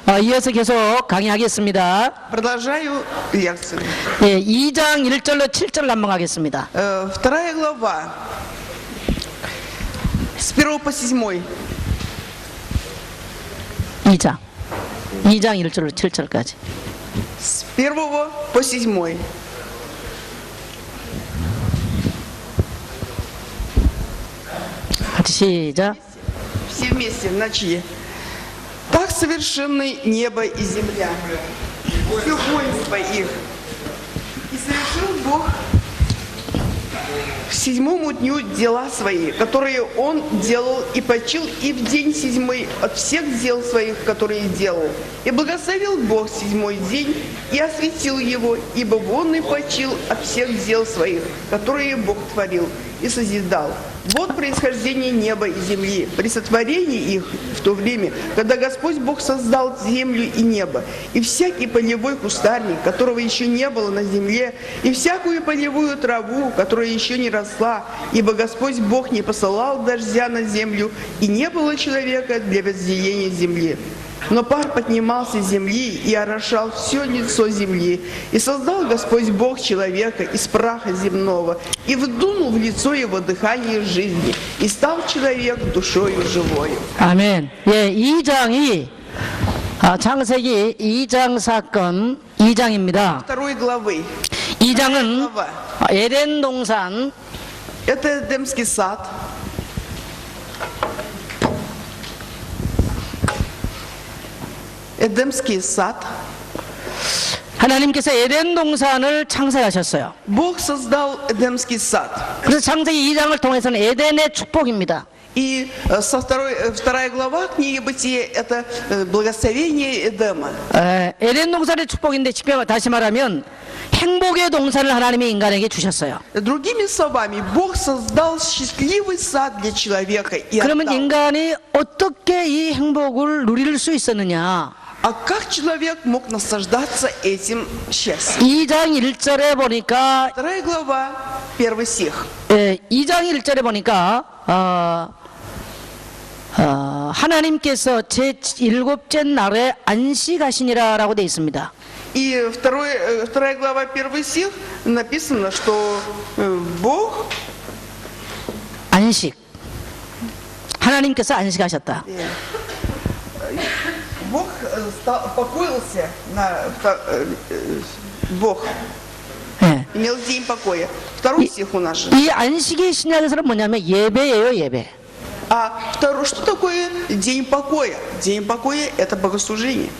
이어서 계속 강의하겠습니다. Продолжаю лекцию. 예, 2장 1절로 7절 넘어가겠습니다. Вторая глава, с 1 по 7. 2장 1절로 7절까지. С 1 по 7. 같이 시작. Все вместе, начали. Так совершенны небо и земля, все воинство их. И совершил Бог к седьмому дню дела свои, которые Он делал, и почил и в день седьмой от всех дел своих, которые делал. И благословил Бог седьмой день и осветил его, ибо Он и почил от всех дел своих, которые Бог творил и созидал. Вот происхождение неба и земли, при сотворении их в то время, когда Господь Бог создал землю и небо, и всякий полевой кустарник, которого еще не было на земле, и всякую полевую траву, которая еще не росла, ибо Господь Бог не посылал дождя на землю, и не было человека для возделения земли. Но пар поднимался с земли и орошал все лицо земли. И создал Господь Бог человека из праха земного, и вдунул в лицо его дыхание жизни, и стал человек душою живою. 아멘. 예, 2장이 창세기 2장 사건 2장입니다. Второй главы. 2장은 에덴 동산, Это Эдемский сад. Эдемский сад. 하나님께서 에덴 동산을 창세하셨어요. Бог создал Эдемский сад. 그래서 창세기 2장을 통해서는 에덴의 축복입니다. И вторая глава книги Бытия – это благословение Эдема. 에덴 동산의 축복인데 다시 말하면 행복의 동산을 하나님이 인간에게 주셨어요. Другими словами, Бог создал счастливый сад для человека и 그러면 отдал. 인간이 어떻게 이 행복을 누릴 수 있었느냐? А как человек мог наслаждаться этим счастьем? 2장 1절에 보니까 Вторая глава, 1 стих. 2장 1절에 보니까 하나님께서 제7째 날에 안식하시니라라고 되어 있습니다. И вторая глава, 1 стих, написано, что Бог 안식. 하나님께서 안식하셨다. Бог покоился Бог 예. имел день покоя. Второй стих у нас же. 이 안식이 신약에서는 뭐냐면 예배예요, 예배. А второй, что такое день покоя? День покоя – это богослужение.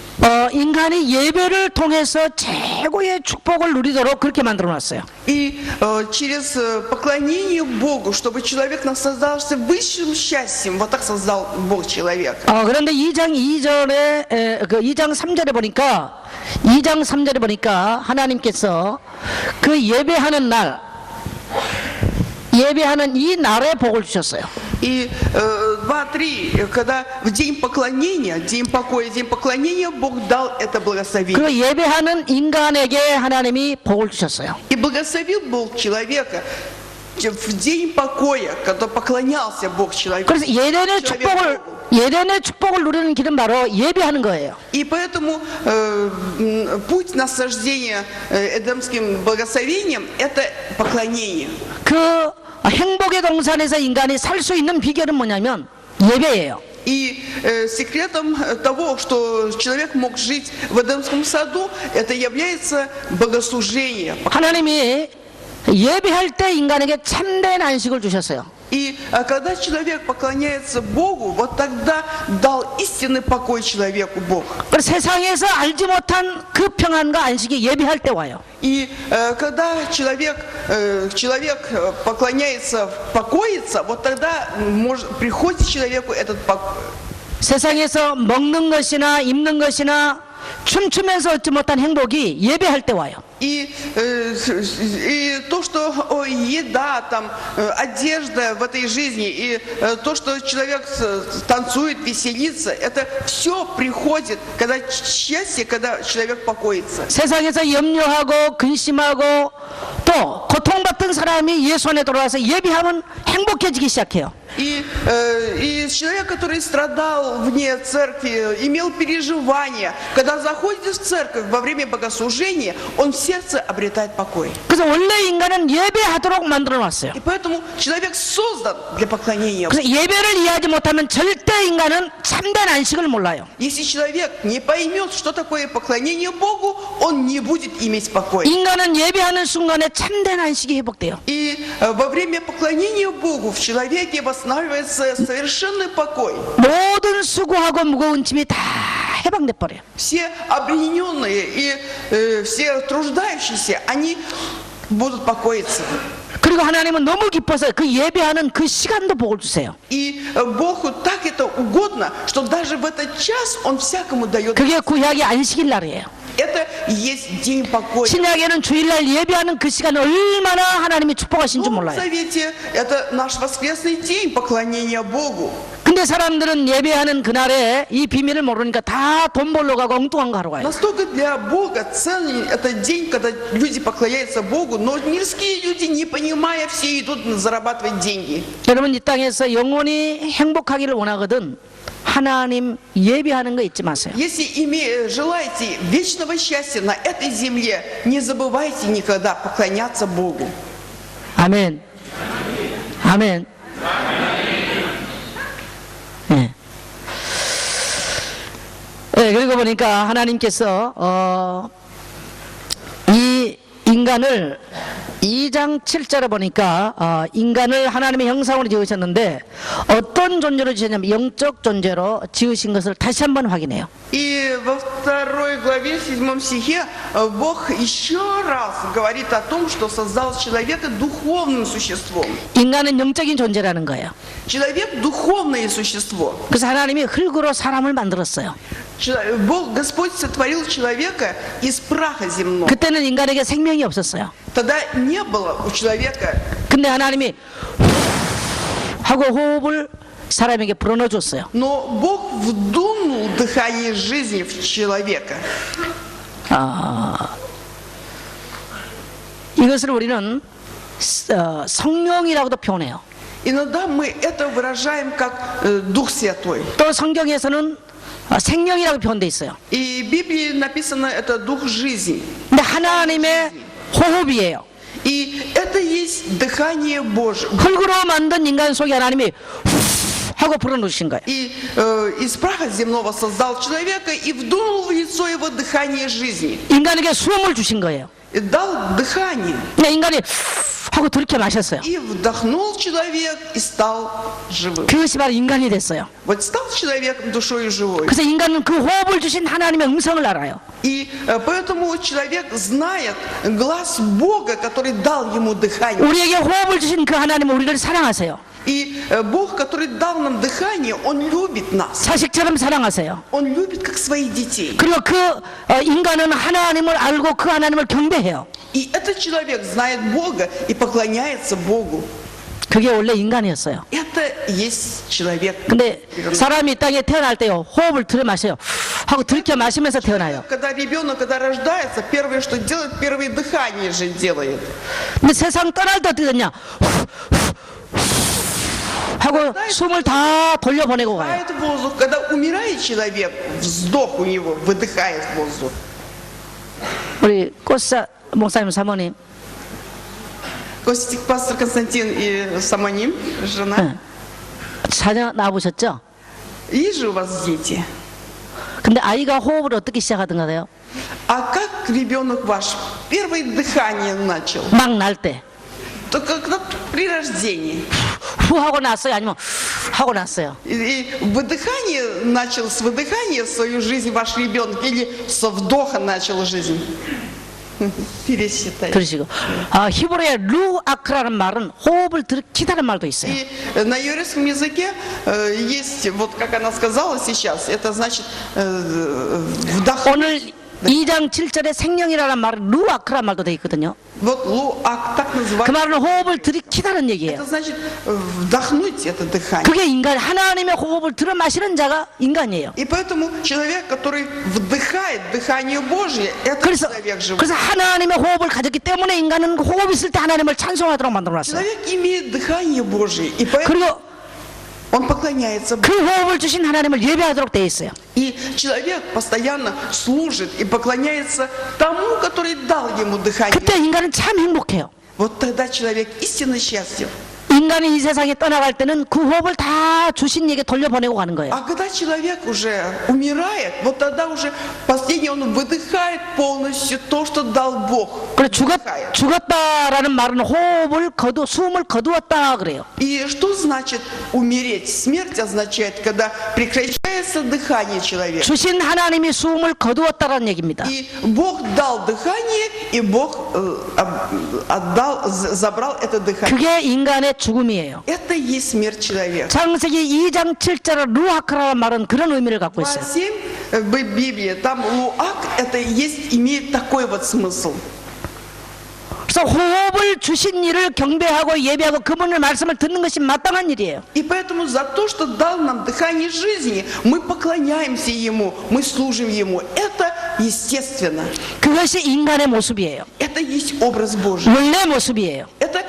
인간이 예배를 통해서 최고의 축복을 누리도록 그렇게 만들어놨어요. И через поклонение Богу, чтобы человек наслаждался высшим счастьем, вот так создал Бог человека. 그런데 2장 2절에 2장 3절에 보니까 2장 3절에 보니까 하나님께서 그 예배하는 이 날에 복을 주셨어요. И 2-3, когда в день поклонения, день покоя, день поклонения, Бог дал это благословение. 그 예배하는 인간에게 하나님이 복을 주셨어요. И благословил Бог человека в день покоя, когда поклонялся Бог человеку. 그래서 예전의 축복을 누리는 길은 바로 예배하는 거예요. И поэтому путь наслаждения эдемским благословением – это поклонение. 그 행복의 동산에서 인간이 살 수 있는 비결은 뭐냐면 예배예요. И секретом того, что человек мог жить в Эдемском саду, это является богослужение. 하나님이 예배할 때 인간에게 참된 안식을 주셨어요. И когда человек поклоняется Богу, вот тогда дал истинный покой человеку Бог. 그래서 세상에서 알지 못한 그 평안과 안식이 예배할 때 와요. И когда человек поклоняется, покоится, вот тогда приходит человеку этот покой. 세상에서 먹는 것이나 입는 것이나 춤추면서 얻지 못한 행복이 예배할 때 와요. И то, что еда, там, одежда в этой жизни, и то, что человек танцует, веселится, это все приходит, когда счастье, когда человек покоится. 세상에서 염려하고 근심하고 또 고통받던 사람이 예수 안에 돌아와서 예배하면 행복해지기 시작해요. И человек, который страдал вне церкви, имел переживания, когда заходит в церковь во время богослужения, он в сердце обретает покой. 그래서 원래 인간은 예배하도록 만들어놨어요. И поэтому человек создан для поклонения. 그래서 예배를 이해하지 못하면 절대 인간은 참된 안식을 몰라요. Если человек не поймет, что такое поклонение Богу, он не будет иметь покоя. 인간은 예배하는 순간에 참된 안식이 회복돼요. И во время поклонения Богу в человеке восстанавливается совершенный покой. 모든 수고하고 무거운 짐이 다 해방돼 버려요. Все обремененные и все труждающиеся, они будут покоиться. 그리고 하나님은 너무 기뻐서 그 예배하는 그 시간도 복을 주세요. И Богу так это угодно, что даже в этот час Он всякому дает. 그게 구약의 안식일 날이에요. Это и есть день покоя. 신약에는 주일날 예배하는 그 시간 얼마나 하나님이 축복하신 줄 В 몰라요. Завете это наш воскресный день поклонения Богу. 근데 사람들은 예배하는 그날에 이 비밀을 모르니까 다 돈 벌러 가고 엉뚱한 거 하러 가요. Настолько для Бога ценен этот день, когда люди поклоняются Богу, но мирские люди, не понимая, все идут зарабатывать деньги. 여러분 이 땅에서 영원히 행복하기를 원하거든 하나님 예배하는 거 잊지 마세요. Если желаете вечного счастья на этой земле, не забывайте никогда поклоняться Богу. 아멘. 아멘. 네. 네, 그리고 보니까 하나님께서 이 인간을 2장 7절에 보니까 인간을 하나님의 형상으로 지으셨는데 어떤 존재로 지으셨냐면 영적 존재로 지으신 것을 다시 한번 확인해요. И во 2 главе, 7 стихе, Бог еще раз говорит о том, что создал человека духовным существом. 인간은 영적인 존재라는 거예요. Человек – духовное существо. 그래서 하나님이 흙으로 사람을 만들었어요. Господь сотворил человека из праха земного. 그때는 인간에게 생명이 없었어요. Тогда не было у человека. 근데 하나님이 하고 호흡을 사람에게 불어넣어 줬어요. Но Бог вдунул дыхание жизни в человека. 이것을 우리는 성령이라고도 표현해요. Иногда мы это выражаем как Дух Святой. 또 성경에서는 생명이라고 표현돼 있어요. И в Библии написано это Дух жизни. 근데 하나님의 호흡이에요. И это есть дыхание Божье. 흙으로 만든 인간 속에 하나님이 하고 불어넣으신 거예요. И из праха земного создал человека и вдунул в лицо его дыхание жизни. 인간에게 숨을 주신 거예요. И дал дыхание. 근데 인간이 하고 들이켜 마셨어요. И вдохнул человек и стал живым. 그것이 바로 인간이 됐어요. Вот стал человеком душою живой. 그래서 인간은 그 호흡을 주신 하나님의 음성을 알아요. И поэтому человек знает глаз Бога, который дал ему дыхание. 우리에게 호흡을 주신 그 하나님은 우리를 사랑하세요. И Бог, который дал нам дыхание, Он любит нас. 자식처럼 사랑하세요. Он любит как своих детей. 그리고 그 인간은 하나님을 알고 그 하나님을 경배해요. И этот человек знает Бога и поклоняется Богу. 그게 원래 인간이었어요. Это есть человек. 근데 사람이 이 땅에 태어날 때요 호흡을 들여 마셔요. 하고 들이켜 마시면서 태어나요. Когда ребенок, когда рождается, первое, что делает, первое дыхание же делает. 근데 세상 떠날 때 어떻게 됐냐? 하고 숨을 다 돌려보내고 가요. Вдыхает воздух. Когда умирает человек, вздох у него, выдыхает воздух. 우리 꽃사 목사님 사모님 Пастор Константин и Самоним, жена. 네. 자녀 낳아보셨죠? Есть же у вас дети? 근데 아이가 호흡을 어떻게 시작하던가요? А как ребенок ваш первое дыхание начал? 막 날 때. Только когда при рождении. 후 하고 났어요? 아니면 하고 났어요? И выдыхание начал с выдыхания свою жизнь ваш ребенок или со вдоха начал жизнь? Пересчитай. 그러시고 히브리의 루아크라는 말은 호흡을 들이키다는 말도 있어요. И на еврейском языке есть, вот как она сказала сейчас, это значит вдохнуть. 오늘 2장 7절에 생명이라는 말은 루아크라는 말도 되어 있거든요. Вот луак, так 그 называемый. 말은 호흡을 들이키다는 얘기예요. Это значит вдохнуть это дыхание. 그게 인간, 하나님의 호흡을 들어 마시는 자가 인간이에요. И поэтому человек, который вдыхает дыхание Божье, это 그래서 человек живой. 하나님의 호흡을 가졌기 때문에 인간은 호흡 있을 때 하나님을 찬송하도록 만들어놨어요. Человек имеет дыхание Божье, и поэтому 그리고 он поклоняется 그 호흡을 주신 하나님을 예배하도록 돼 있어요. И человек постоянно служит и поклоняется тому, который дал ему дыхание. 그때 인간은 참 행복해요. Вот тогда человек истинно счастлив. 인간이 이 세상에 떠나갈 때는 그 호흡을 다 주신 이에게 돌려보내고 가는 거예요. А когда человек уже умирает, вот тогда уже последний он выдыхает полностью то, что дал Бог. 그래 Выдыхает. 죽었다라는 말은 호흡을 숨을 거두었다 그래요. И что значит умереть? Смерть означает, когда прекращается дыхание человека. 주신 하나님이 숨을 거두었다라는 얘기입니다. И Бог дал дыхание, и Бог забрал это дыхание. 그게 인간의 죽음이에요. Это и есть смерть человека. 창세기 2장 7절의 루아크라는 말은 그런 의미를 갖고 Глава 있어요. 7 в Библии, там луак, это есть, имеет такой вот смысл. 그래서 호흡을 주신 이를 경배하고 예배하고 그분의 말씀을 듣는 것이 마땅한 일이에요. И поэтому за то, что дал нам дыхание жизни, мы поклоняемся Ему, мы служим Ему. Это естественно. 그것이 인간의 모습이에요. Это есть образ Божий. 원래 모습이에요. Это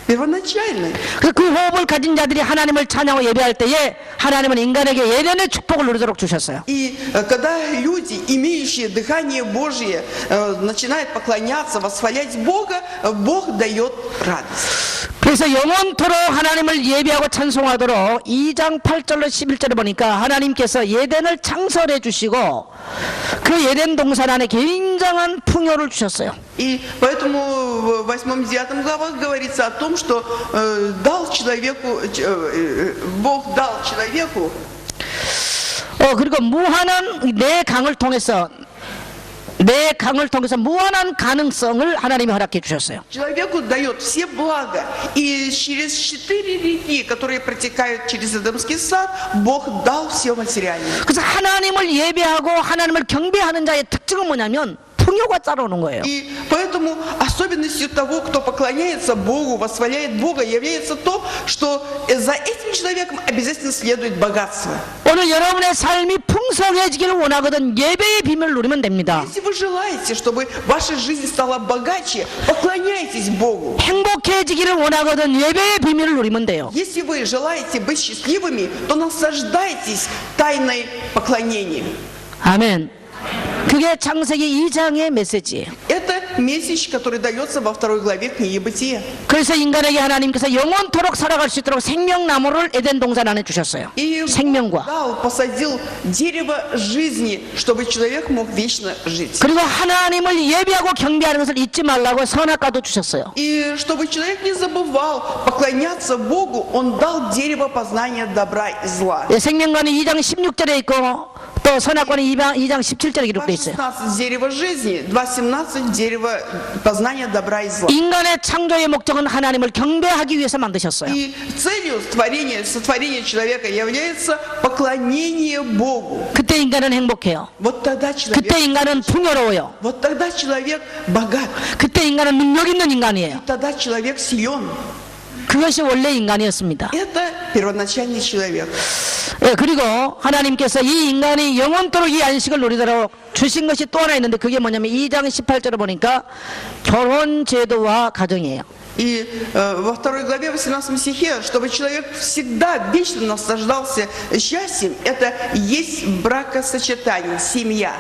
первоначальный. 그래서 그 호흡을 가진 자들이 하나님을 찬양하고 예배할 때에 하나님은 인간에게 예련의 축복을 누리도록 주셨어요. И когда люди, имеющие дыхание Божие, начинают поклоняться, восхвалять Бога, Бог дает радость. 그래서 영원토록 하나님을 예배하고 찬송하도록 2장 8절로 11절을 보니까 하나님께서 예덴을 창설해 주시고 그 예덴 동산 안에 굉장한 풍요를 주셨어요. И поэтому в 8-9 главах говорится о том, что дал человеку, Бог дал человеку 그리고 무한한 내 강을 통해서 무한한 가능성을 하나님이 허락해 주셨어요. Человеку дает все блага. И через 4 реки, которые протекают через Эдемский сад, Бог дал все материальное. 그래서 하나님을 예배하고 하나님을 경배하는 자의 특징은 뭐냐면 풍요가 따라오는 거예요. И поэтому особенностью того, кто поклоняется Богу, восхваляет Бога, является то, что за этим человеком обязательно следует богатство. 오늘 여러분의 삶이 풍성해지기를 원하거든 예배의 비밀을 누리면 됩니다. Если вы желаете, чтобы ваша жизнь стала богаче, поклоняйтесь Богу. 행복해지기를 원하거든 예배의 비밀을 누리면 돼요. Если вы желаете быть счастливыми, то наслаждайтесь тайной поклонения. 아멘. 그게 창세기 2장의 메시지예요. Это месседж, который дается во 2 главе книги Бытия. 그래서 인간에게 하나님께서 영원토록 살아갈 수 있도록 생명나무를 에덴 동산 안에 주셨어요. И 생명과. дал, посадил дерево жизни, чтобы человек мог вечно жить. 그리고 하나님을 예배하고 경배하는 것을 잊지 말라고 선악과도 주셨어요. И чтобы человек не забывал поклоняться Богу, Он дал дерево познания добра и зла. 생명과는 2장 16절에 있고 또 선악과는 2장 17절에 기록되어 있어요. 2:16 дерево жизни, 2:17 дерево познания добра и зла. 인간의 창조의 목적은 하나님을 경배하기 위해서 만드셨어요. И целью сотворения человека является поклонение Богу. 그때 인간은 행복해요. Вот тогда 그때 인간은 풍요로워요. Вот тогда человек богат. 그때 인간은 능력 있는 인간이에요. Тогда человек силен. 그것이 원래 인간이었습니다. Это первоначальный человек. 그리고 하나님께서 이 인간이 영원토록 이 안식을 누리도록 주신 것이 또 하나 있는데 그게 뭐냐면 2장 18절을 보니까 결혼 제도와 가정이에요. И во 2 главе 18 стихе, чтобы человек всегда вечно наслаждался счастьем, это есть бракосочетание, семья.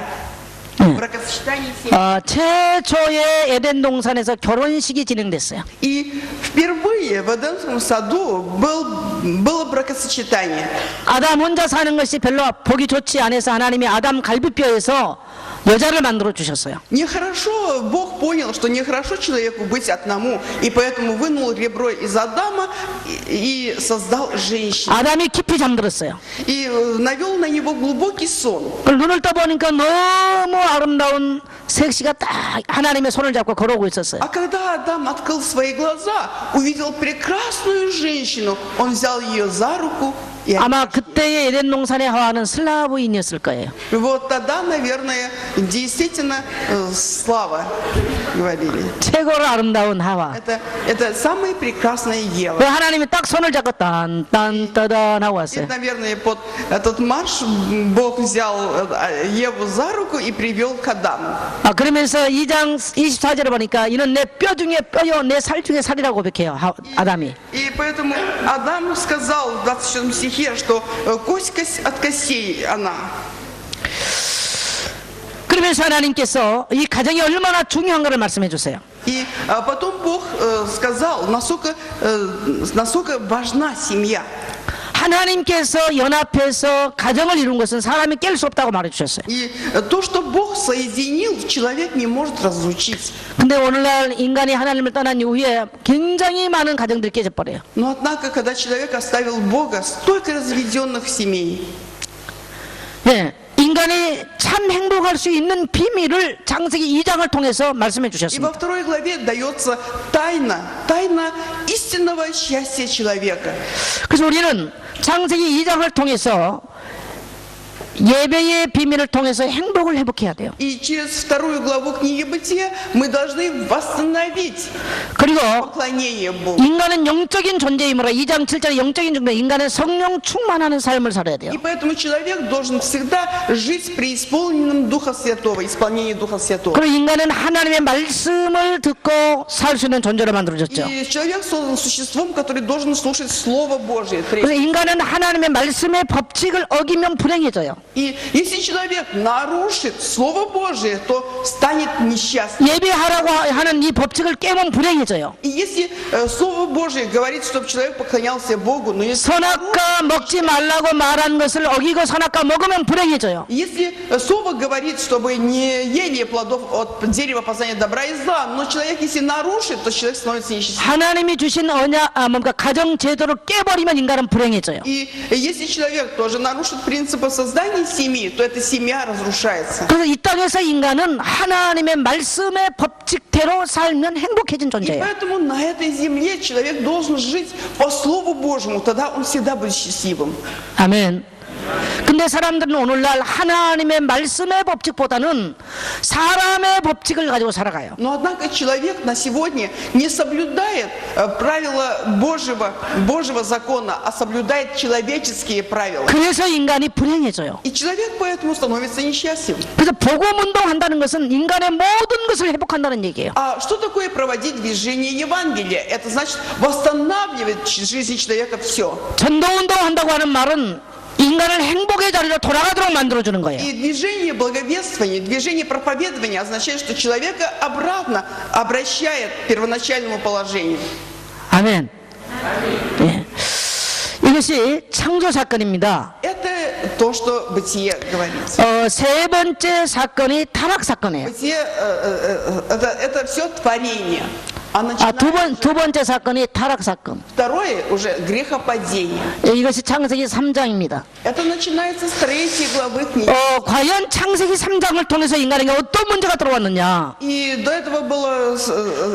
Бракосочетание семьи. 최초의 에덴 동산에서 결혼식이 진행됐어요. И впервые в Эдемском саду было бракосочетание. 아담 혼자 사는 것이 별로 보기 좋지 않아서 하나님이 아담 갈비뼈에서 여자를 만들어 주셨어요. Нехорошо, Бог понял, что нехорошо человеку быть одному, и поэтому вынул ребро из Адама и создал женщину. 아담이 깊이 잠들었어요. И навел на него глубокий сон. 눈을 떠보니까 너무 아름다운 섹시가 딱 하나님의 손을 잡고 걸어오고 있었어요. А когда Адам открыл свои глаза, увидел прекрасную женщину, он взял ее за руку и 아마 그때의 에덴 동산의 하와는 슬라브인이었을 거예요. вот тогда, наверное, действительно слава говорили. 최고로 아름다운 하와. Это самая прекрасная 그 Ева. 하나님이 딱 손을 잡고 딴딴따단 하고 И, 왔어요. наверное, под этот марш Бог взял Еву за руку и привел к Адаму. 그러면서 2장 24절에 보니까 이는 내 뼈 중에 뼈요 내 살 중에 살이라고 고백해요. 아담이. И поэтому Адам сказал в 27 стихе, стихе, что кость от костей она. 그러면서 하나님께서 이 가정이 얼마나 중요한가를 말씀해 주세요. И потом Бог сказал, насколько важна семья. 하나님께서 연합해서 가정을 이룬 것은 사람이 깰 수 없다고 말해 주셨어요. И то, что Бог соединил, человек не может разлучить. 근데 오늘날 인간이 하나님을 떠난 이후에 굉장히 많은 가정들이 깨져버려요. Но однако, когда человек оставил Бога, столько разведенных семей. 예, 인간이 참 행복할 수 있는 비밀을 창세기 2장을 통해서 말씀해 И во 주셨습니다. второй главе дается тайна истинного счастья человека. 그래서 우리는 창세기 2장을 통해서 예배의 비밀을 통해서 행복을 회복해야 돼요. И через вторую главу книги Бытия мы должны восстановить 그리고 поклонение Богу. 인간은 영적인 존재이므로 2장 7절의 영적인 존재, 인간은 성령 충만하는 삶을 살아야 돼요. И поэтому человек должен всегда жить при исполненном Духа Святого, исполнении Духа Святого. 그리고 인간은 하나님의 말씀을 듣고 살 수 있는 존재로 만들어졌죠. И человек создан существом, который должен слушать Слово Божие. 그래서 인간은 하나님의 말씀의 법칙을 어기면 불행해져요. И если человек нарушит Слово Божие, то станет несчастным. 예배하라고 하는 이 법칙을 깨면 불행해져요. И если Слово Божие говорит, чтобы человек поклонялся Богу, но если 선악과 먹지 말라고 말한 것을 어기고 선악과 먹으면 불행해져요. Если Слово говорит, чтобы не ели плодов от дерева познания добра и зла, но человек, если нарушит, то человек становится несчастным. 하나님이 주신 뭔가 가정 제도를 깨버리면 인간은 불행해져요. И если человек тоже нарушит принципы создания семьи, то эта семья разрушается. 그래서 이 땅에서 인간은 하나님의 말씀의 법칙대로 살면 행복해진 И 존재예요. поэтому на этой земле человек должен жить по Слову Божьему, тогда он всегда будет счастливым. 아멘. 근데 사람들은 오늘날 하나님의 말씀의 법칙보다는 사람의 법칙을 가지고 살아가요. Но однако человек на сегодня не соблюдает правила Божьего закона, а соблюдает человеческие правила. 그래서 인간이 불행해져요. И человек поэтому становится несчастным. 그래서 복음 운동한다는 것은 인간의 모든 것을 회복한다는 얘기예요. А что такое проводить движение Евангелия? Это значит восстанавливать в жизни человека все. 전도 운동한다고 하는 말은 인간을 행복의 자리로 돌아가도록 만들어주는 거예요. И движение благовествования, движение проповедования означает, что человека обратно обращает к первоначальному положению. 아멘. 예. 이것이 창조 사건입니다. Это то, что Бытие говорит. 세 번째 사건이 타락 사건이에요. Бытие, это все творение. А 두 번째 사건이 타락 사건. второе уже грехопадение. 이것이 창세기 3장입니다. Это начинается с 3 главы книги. 과연 창세기 3장을 통해서 인간에게 어떤 문제가 들어왔느냐? И до этого было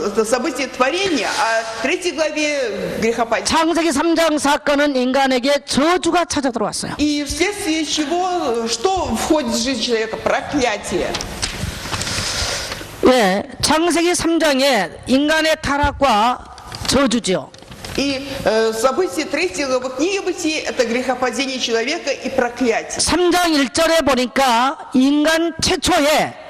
это событие творения, а в 3 главе грехопадение. 창세기 3장 사건은 인간에게 저주가 찾아 들어왔어요. И вследствие чего, что входит в жизнь человека? Проклятие. 예, 창세기 3장에 인간의 타락과 저주죠. И событие 3 главы книги Бытия – это грехопадение человека и проклятие. 3장 1절에 보니까 인간 최초의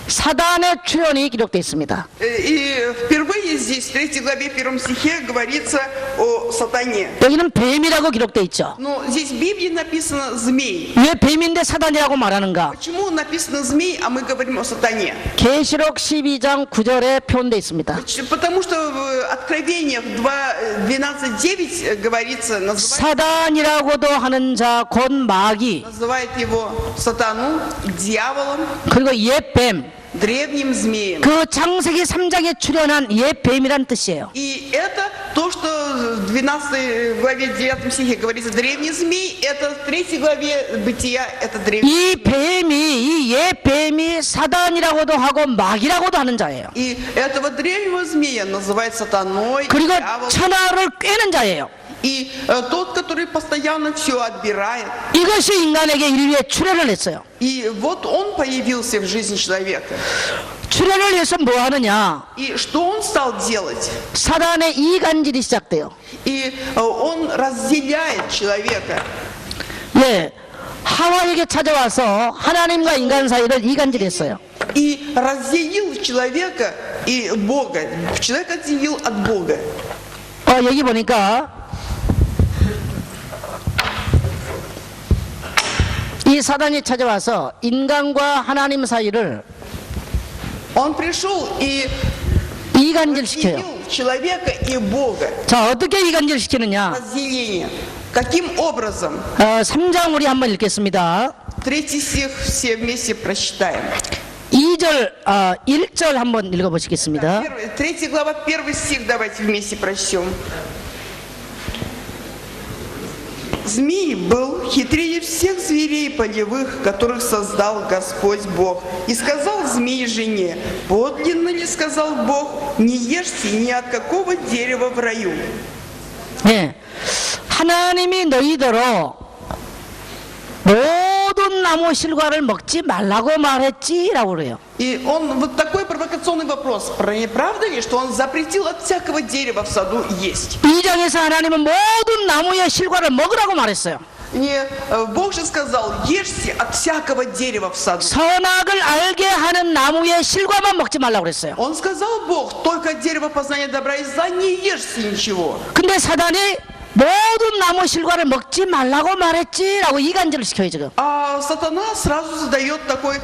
사단의 출현이 기록되어 있습니다. И впервые здесь, в 3 главе 1 стихе, говорится о сатане. 여기는 뱀이라고 기록되어 있죠. Но здесь в Библии написано «змей». 왜 뱀인데 사단이라고 말하는가? Почему написано «змей», а мы говорим о сатане? 계시록 12장 9절에 표현되어 있습니다. Потому что в Откровениях 12:9 говорится, 사단이라고도 하는 자 곧 마귀 называет его сатану, дьяволом, 그리고 옛뱀, древним змеем. 그 창세기 3장에 출현한 옛뱀이란 뜻이에요. И это то, что в 12 главе 9 стихе говорится древний змей, это в 3 главе Бытия, это древний. 이 뱀이, 이 옛뱀이 사단이라고도 하고 마귀라고도 하는 자예요. И этого древнего змея называют сатаной, 그리고 дьяволом. 천하를 꿰는 자예요. И тот, который постоянно все отбирает. 이것이 인간에게 인류에 출현을 했어요. И вот он появился в жизни человека. 출현을 해서 뭐 하느냐? И что он стал делать? 사단의 이간질이 시작돼요. И он разделяет человека. 예, 하와에게 찾아와서 하나님과 인간 사이를 이간질했어요. И разделил человека и Бога. Человек отделил от Бога. 여기 보니까 이 사단이 찾아와서 인간과 하나님 사이를 Он пришел и 이간질시켜요. разделил человека и Бога. 자, 어떻게 이간질시키느냐? Разделение. Каким образом? 3장 우리 한번 읽겠습니다. 3 стих все вместе прочитаем. 2절, 1절 한번 읽어보시겠습니다. 3 глава, 1 стих давайте вместе прочтем. Змей был хитрее всех зверей полевых, которых создал Господь Бог. И сказал змей жене: подлинно ли сказал Бог, не ешьте ни от какого дерева в раю. 네, 하나님이 너희더러 모든 나무 실과를 먹지 말라고 말했지라고 그래요. И он, вот такой провокационный вопрос. Правда ли, что он запретил от всякого дерева в саду есть? 2장에서 하나님은 모든 나무의 실과를 먹으라고 말했어요. Не, Бог же сказал, ешьте от всякого дерева в саду. 선악을 알게 하는 나무의 실과만 먹지 말라고 그랬어요. Он сказал, Бог, только от дерева познания добра и зла не ешьте ничего. 근데 사단이 모든 나무 실과를 먹지 말라고 말했지라고 이간질을 시켜요 지금. А сатана сразу задает такой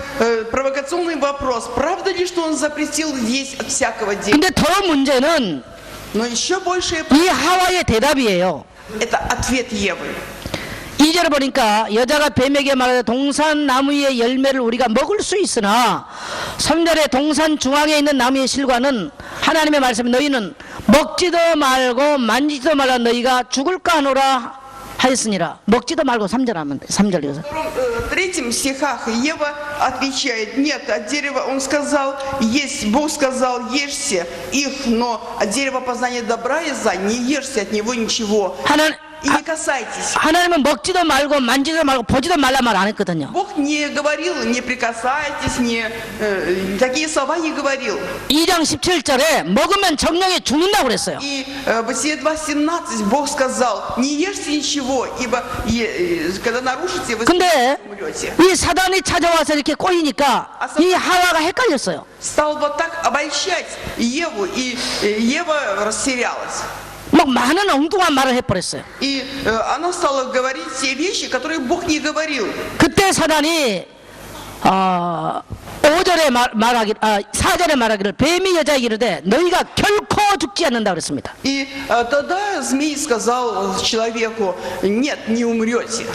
провокационный вопрос. Правда ли, что он запретил есть от всякого дерева? 근데 더 문제는 Но еще больше 이 하와의 대답이에요. это ответ Евы. 2절을 보니까 여자가 뱀에게 말하되 동산 나무의 열매를 우리가 먹을 수 있으나 3절에 동산 중앙에 있는 나무의 실과는 하나님의 말씀에 너희는 먹지도 말고 만지지도 말라 너희가 죽을까 하노라 하였으니라. 먹지도 말고 3절 하면 돼. 3절 이어서. В третьем стихах Ева отвечает, нет, от дерева он сказал, есть, Бог сказал, ешьте их, но от дерева познания добра и зла не ешьте от него ничего. И не касайтесь. 하나님은 먹지도 말고 만지지도 말고 보지도 말라 말 안 했거든요. Бог не говорил, не прикасайтесь, такие слова не говорил. 2장 17절에 먹으면 정령이 죽는다고 그랬어요. И в Бытие 2:17 Бог сказал, не ешьте ничего, ибо когда нарушите, вы 근데 умрете. 이 사단이 찾아와서 이렇게 꼬이니까 이 하와가 헷갈렸어요. Стал вот так обольщать Еву, и Ева растерялась. 막 많은 엉뚱한 말을 해버렸어요. И она стала говорить те вещи, которые Бог не говорил. 그때 사단이 5절에 말하기 4절에 말하기를 뱀이 여자에게 이르되 너희가 결코 죽지 않는다 그랬습니다. И тогда змей сказал человеку, нет, не умрете.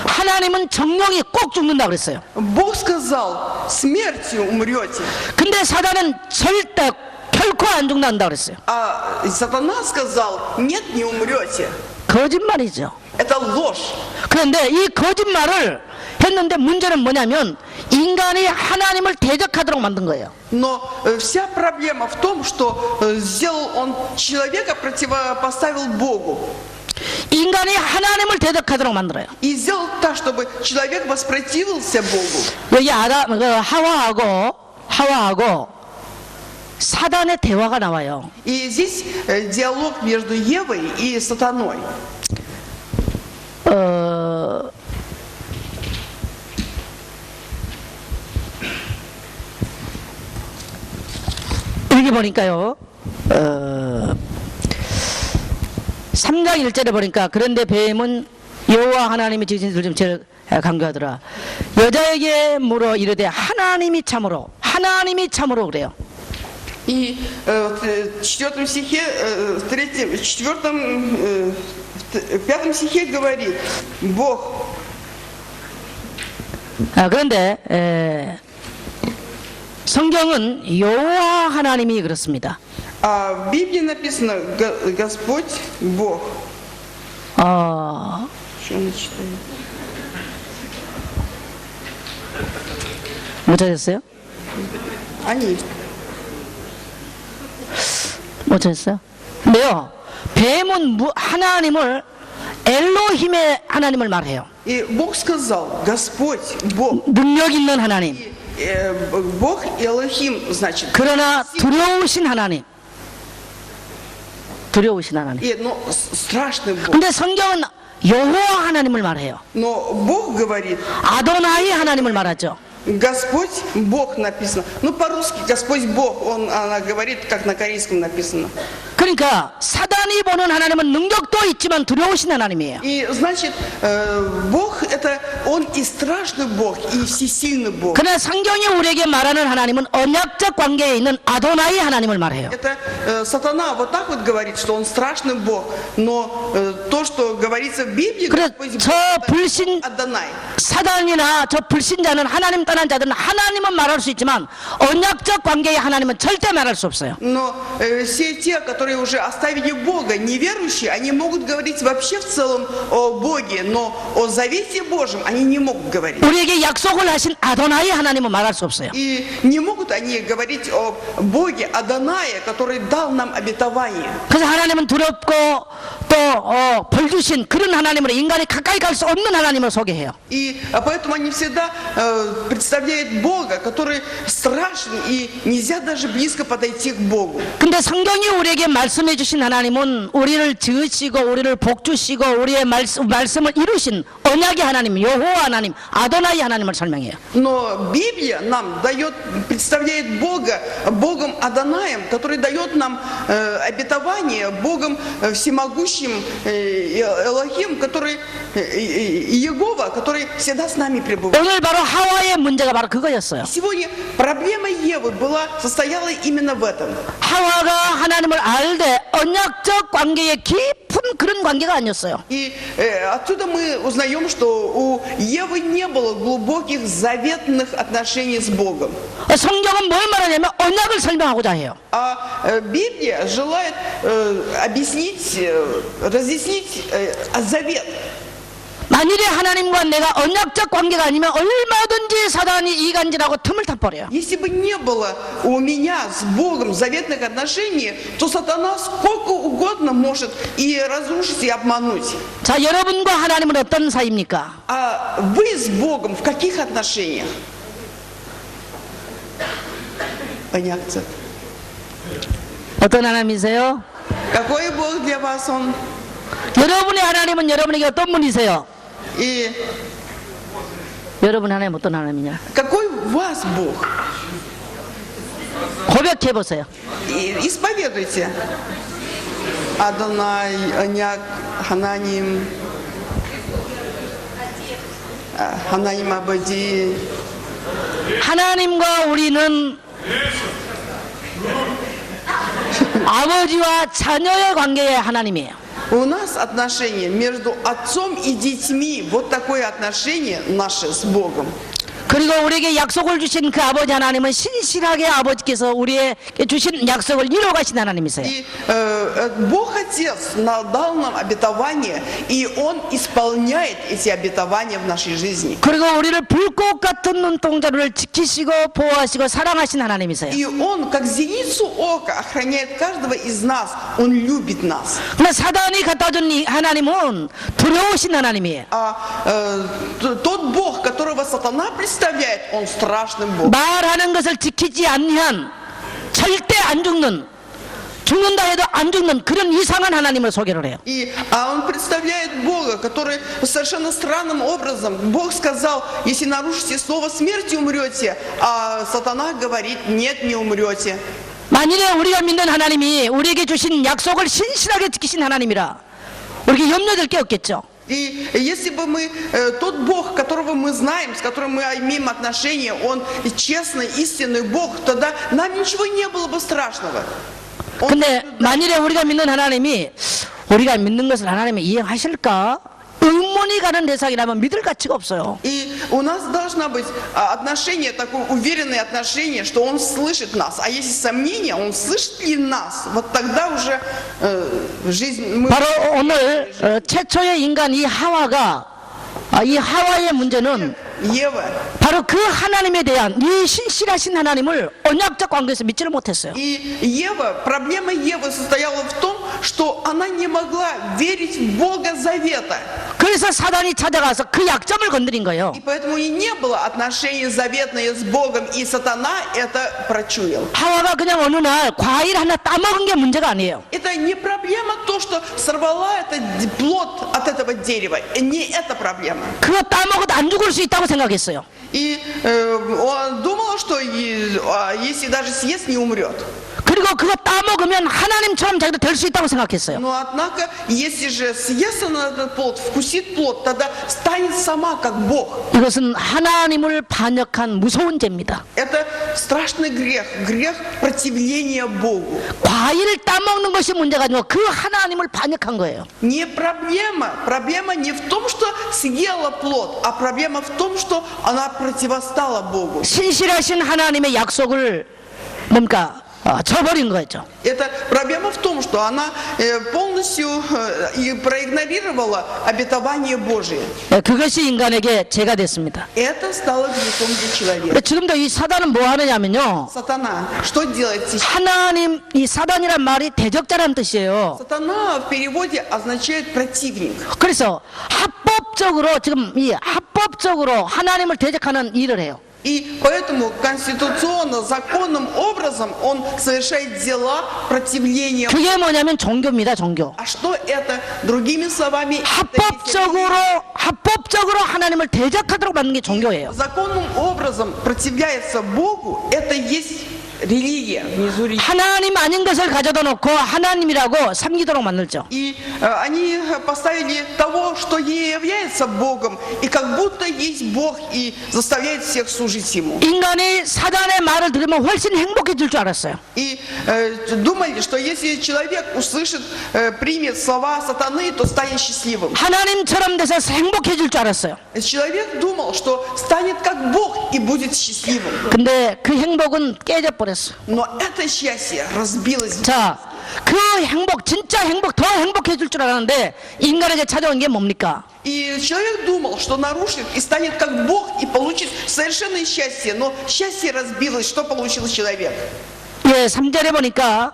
하나님은 정령이 꼭 죽는다 그랬어요. Бог сказал, смертью умрете. 근데 사단은 절대 결코 안 죽는다 그랬어요. А сатана сказал, нет, не умрете. 거짓말이죠. Это ложь. 그런데 이 거짓말을 했는데 문제는 뭐냐면 인간이 하나님을 대적하도록 만든 거예요. Но вся проблема в том, что сделал он человека, противопоставил Богу. 인간이 하나님을 대적하도록 만들어요. И сделал так, чтобы человек воспротивился Богу. 여기 하와하고 사단의 대화가 나와요. И здесь диалог между Евой и сатаной. 여기 보니까요. 3장 1절에 보니까 그런데 뱀은 여호와 하나님이 지으신 둘 중 제일 강교하더라. 여자에게 물어 이르되 하나님이 참으로 그래요. И в 4 стихе, в 5 стихе говорит, Бог. 그런데 성경은 여호와 하나님이 그렇습니다. А в Библии написано Господь Бог. Что он читает? 못 찾았어요? Они. 못 찾았어요? 근데요, 뱀은 하나님을 엘로힘의 하나님을 말해요. И Бог сказал, Господь, Бог. 능력 있는 하나님. Бог Элохим, значит. 그러나 두려우신 하나님. Но страшный Бог. 근데 성경은 여호와 하나님을 말해요. Но Бог говорит. 아도나이 하나님을 말하죠. Господь Бог написано. Ну, по-русски Господь Бог, она говорит, как на корейском написано. 그러니까 사단이 보는 하나님은 능력도 있지만 두려우신 하나님이에요. И значит, Бог это Он и страшный Бог, и всесильный Бог. 그러나 성경이 우리에게 말하는 하나님은 언약적 관계에 있는 아도나이 하나님을 말해요. Это сатана вот так вот говорит, что он страшный Бог, но то, что говорится в Библии, 그래, Господь 저 Бог, 불신 это Адонай. 사단이나 저 불신자는 하나님 떠난 자들은 하나님은 말할 수 있지만 언약적 관계의 하나님은 절대 말할 수 없어요. Но все те, которые уже оставили Бога, неверующие, они могут говорить вообще в целом о Боге, но о завете Божьем они не могут говорить. 우리에게 약속을 하신 아도나이 하나님은 말할 수 없어요. И не могут они говорить о Боге Адонае, который дал нам обетование. 그래서 하나님은 두렵고 또 벌 주신 그런 하나님으로 인간이 가까이 갈 수 없는 하나님을 소개해요. И поэтому они всегда представляют Бога, который страшен, и нельзя даже близко подойти к Богу. 근데 성경이 우리에게 말씀해 주신 하나님은 우리를 지으시고 우리를 복 주시고 우리의 말씀을 이루신 언약의 하나님, 여호와 하나님, 아도나이 하나님을 설명해요. Но Библия нам дает, представляет Бога Богом Адонаем, который дает нам обетование, Богом всемогущим Элохим, который Иегова, который всегда с нами пребывает. 오늘 바로 하와의 문제가 바로 그거였어요. Сегодня проблема Евы состояла именно в этом. 하와가 하나님을 알되 언약적 관계에 깊은 그런 관계가 아니었어요. И отсюда мы узнаем, что у Евы не было глубоких заветных отношений с Богом. 성경은 뭘 말하냐면 언약을 설명하고자 해요. А Библия желает объяснить, разъяснить завет. 만일에 하나님과 내가 언약적 관계가 아니면 얼마든지 사단이 이간질하고 틈을 타버려요. Если бы не было у меня с Богом заветных отношений, то сатана сколько угодно может и разрушить, и обмануть. 자, 여러분과 하나님은 어떤 사이입니까? А вы с Богом в каких отношениях? Понятно. 어떤 하나님이세요? Какой Бог для вас Он? 여러분의 하나님은 여러분에게 어떤 분이세요? И 여러분 하나님 어떤 하나님이냐? какой у вас Бог? 고백해 보세요. И исповедуйте. Адонай, Аняк, Хананим, Хананим Абади. 하나님과 우리는 아버지와 자녀의 관계의 하나님이에요. У нас отношения между отцом и детьми, вот такое отношение наше с Богом. 그리고 우리에게 약속을 주신 그 아버지 하나님은 신실하게 아버지께서 우리에게 주신 약속을 이루어가신 하나님이세요. И Бог Отец дал нам обетование, и Он исполняет эти обетования в нашей жизни. 그리고 우리를 불꽃 같은 눈동자를 지키시고 보호하시고 사랑하신 하나님이세요. И Он, как зеницу ока, охраняет каждого из нас. Он любит нас. 근데 사단이 갖다 준 이 하나님은 두려우신 하나님이에요. Тот Бог, которого сатана представляет, Он страшный Бог. 말하는 것을 지키지 않으면 절대 안 죽는다 해도 안 죽는 그런 이상한 하나님을 소개를 해요. И Он представляет Бога, который совершенно странным образом, Бог сказал, если нарушите слово смерти, умрете, а сатана говорит, нет, не умрете. 만일에 우리가 믿는 하나님이 우리에게 주신 약속을 신실하게 지키신 하나님이라 우리에게 염려될 게 없겠죠. И если бы мы, тот Бог, которого мы знаем, с которым мы имеем отношения, Он честный, истинный Бог, тогда нам ничего не было бы страшного. 근데 만일에 우리가 믿는 하나님이 우리가 믿는 것을 하나님이 이행하실까? 의문이 가는 대상이라면 믿을 가치가 없어요. И у нас должно быть отношение, такое уверенное отношение, что Он слышит нас. А если сомнения, Он слышит ли нас? Вот тогда уже жизнь... Мы... 바로 오늘 최초의 인간 이 하와가 이 하와의 문제는 Ева. 바로 그 하나님에 대한 이 신실하신 하나님을 언약적 관계에서 믿지를 못했어요. И Ева, проблема Евы состояла в том, что она не могла верить в Бога Завета. 그래서 사단이 찾아가서 그 약점을 건드린 거예요. И поэтому у нее не было отношений заветные с Богом, и сатана это прочуял. 하와가 그냥 어느 날 과일 하나 따먹은 게 문제가 아니에요. Это не проблема то, что сорвала этот плод от этого дерева. Не это проблема. 그거 따먹어도 안 죽을 수 있다고 생각했어요. И он думала, что если даже съест, не умрет. 그리고 그거 따먹으면 하나님처럼 자기도 될 수 있다고 생각했어요. Но однако, если же съест она этот плод, вкусит плод, тогда станет сама как Бог. 이것은 하나님을 반역한 무서운 죄입니다. Это страшный грех, грех противления Богу. 과일을 따먹는 것이 문제가 아니고 그 하나님을 반역한 거예요. Не проблема, проблема не в том, что съела плод, а проблема в том, что она противостала Богу. 신실하신 하나님의 약속을 뭡니까? 저버린 거죠. Это проблема в том, что она полностью и проигнорировала обетование Божие. 그것이 인간에게 죄가 됐습니다. Это стало грехом для человека. 근데 지금도 이 사단은 뭐 하느냐면요. Сатана, что делает сейчас? 하나님, 이 사단이란 말이 대적자라는 뜻이에요. Сатана в переводе означает противник. 그래서 합법적으로 지금 이 합법적으로 하나님을 대적하는 일을 해요. И поэтому конституционно, законным образом он совершает дела противления. 그게 뭐냐면 종교입니다, 종교. А что это? Другими словами, это 합법적으로 하나님을 대적하도록 만든 게 종교예요. законным образом противляется Богу, это есть религия, внизу религия. 하나님 아닌 것을 가져다 놓고 하나님이라고 삼기도록 만들죠. И они поставили того, что не является Богом, и как будто есть Бог, и заставляют всех служить Ему. 인간이 사단의 말을 들으면 훨씬 행복해질 줄 알았어요. И думали, что если человек услышит, примет слова сатаны, то станет счастливым. 하나님처럼 돼서 행복해질 줄 알았어요. Человек думал, что станет как Бог и будет счастливым. 근데 그 행복은 깨져버렸어요. Но это счастье разбилось. 자, 그 행복, 진짜 행복, 더 행복해질 줄 알았는데 인간에게 찾아온 게 뭡니까? И человек думал, что нарушит и станет как Бог и получит совершенное счастье. Но счастье разбилось. Что получил человек? 예, 3절에 보니까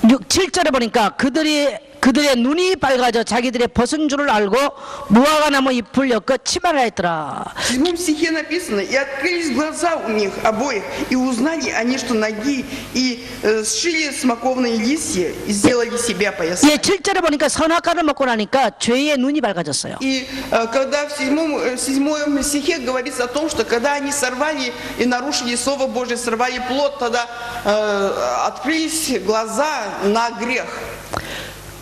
7절에 보니까 그들의 눈이 밝아져 자기들의 벗은 줄을 알고 무화과 나무 잎을 엮어 치마를 했더라. В 7 стихе написано: «И открылись глаза у них обоих, и узнали они, что ноги, и сшили смоковные листья, и сделали себе пояса». 예, 7절에 보니까 선악과를 먹고 나니까 죄의 눈이 밝아졌어요. И когда в 7 стихе говорится о том, что когда они сорвали и нарушили Слово Божие, сорвали плод, тогда открылись глаза на грех.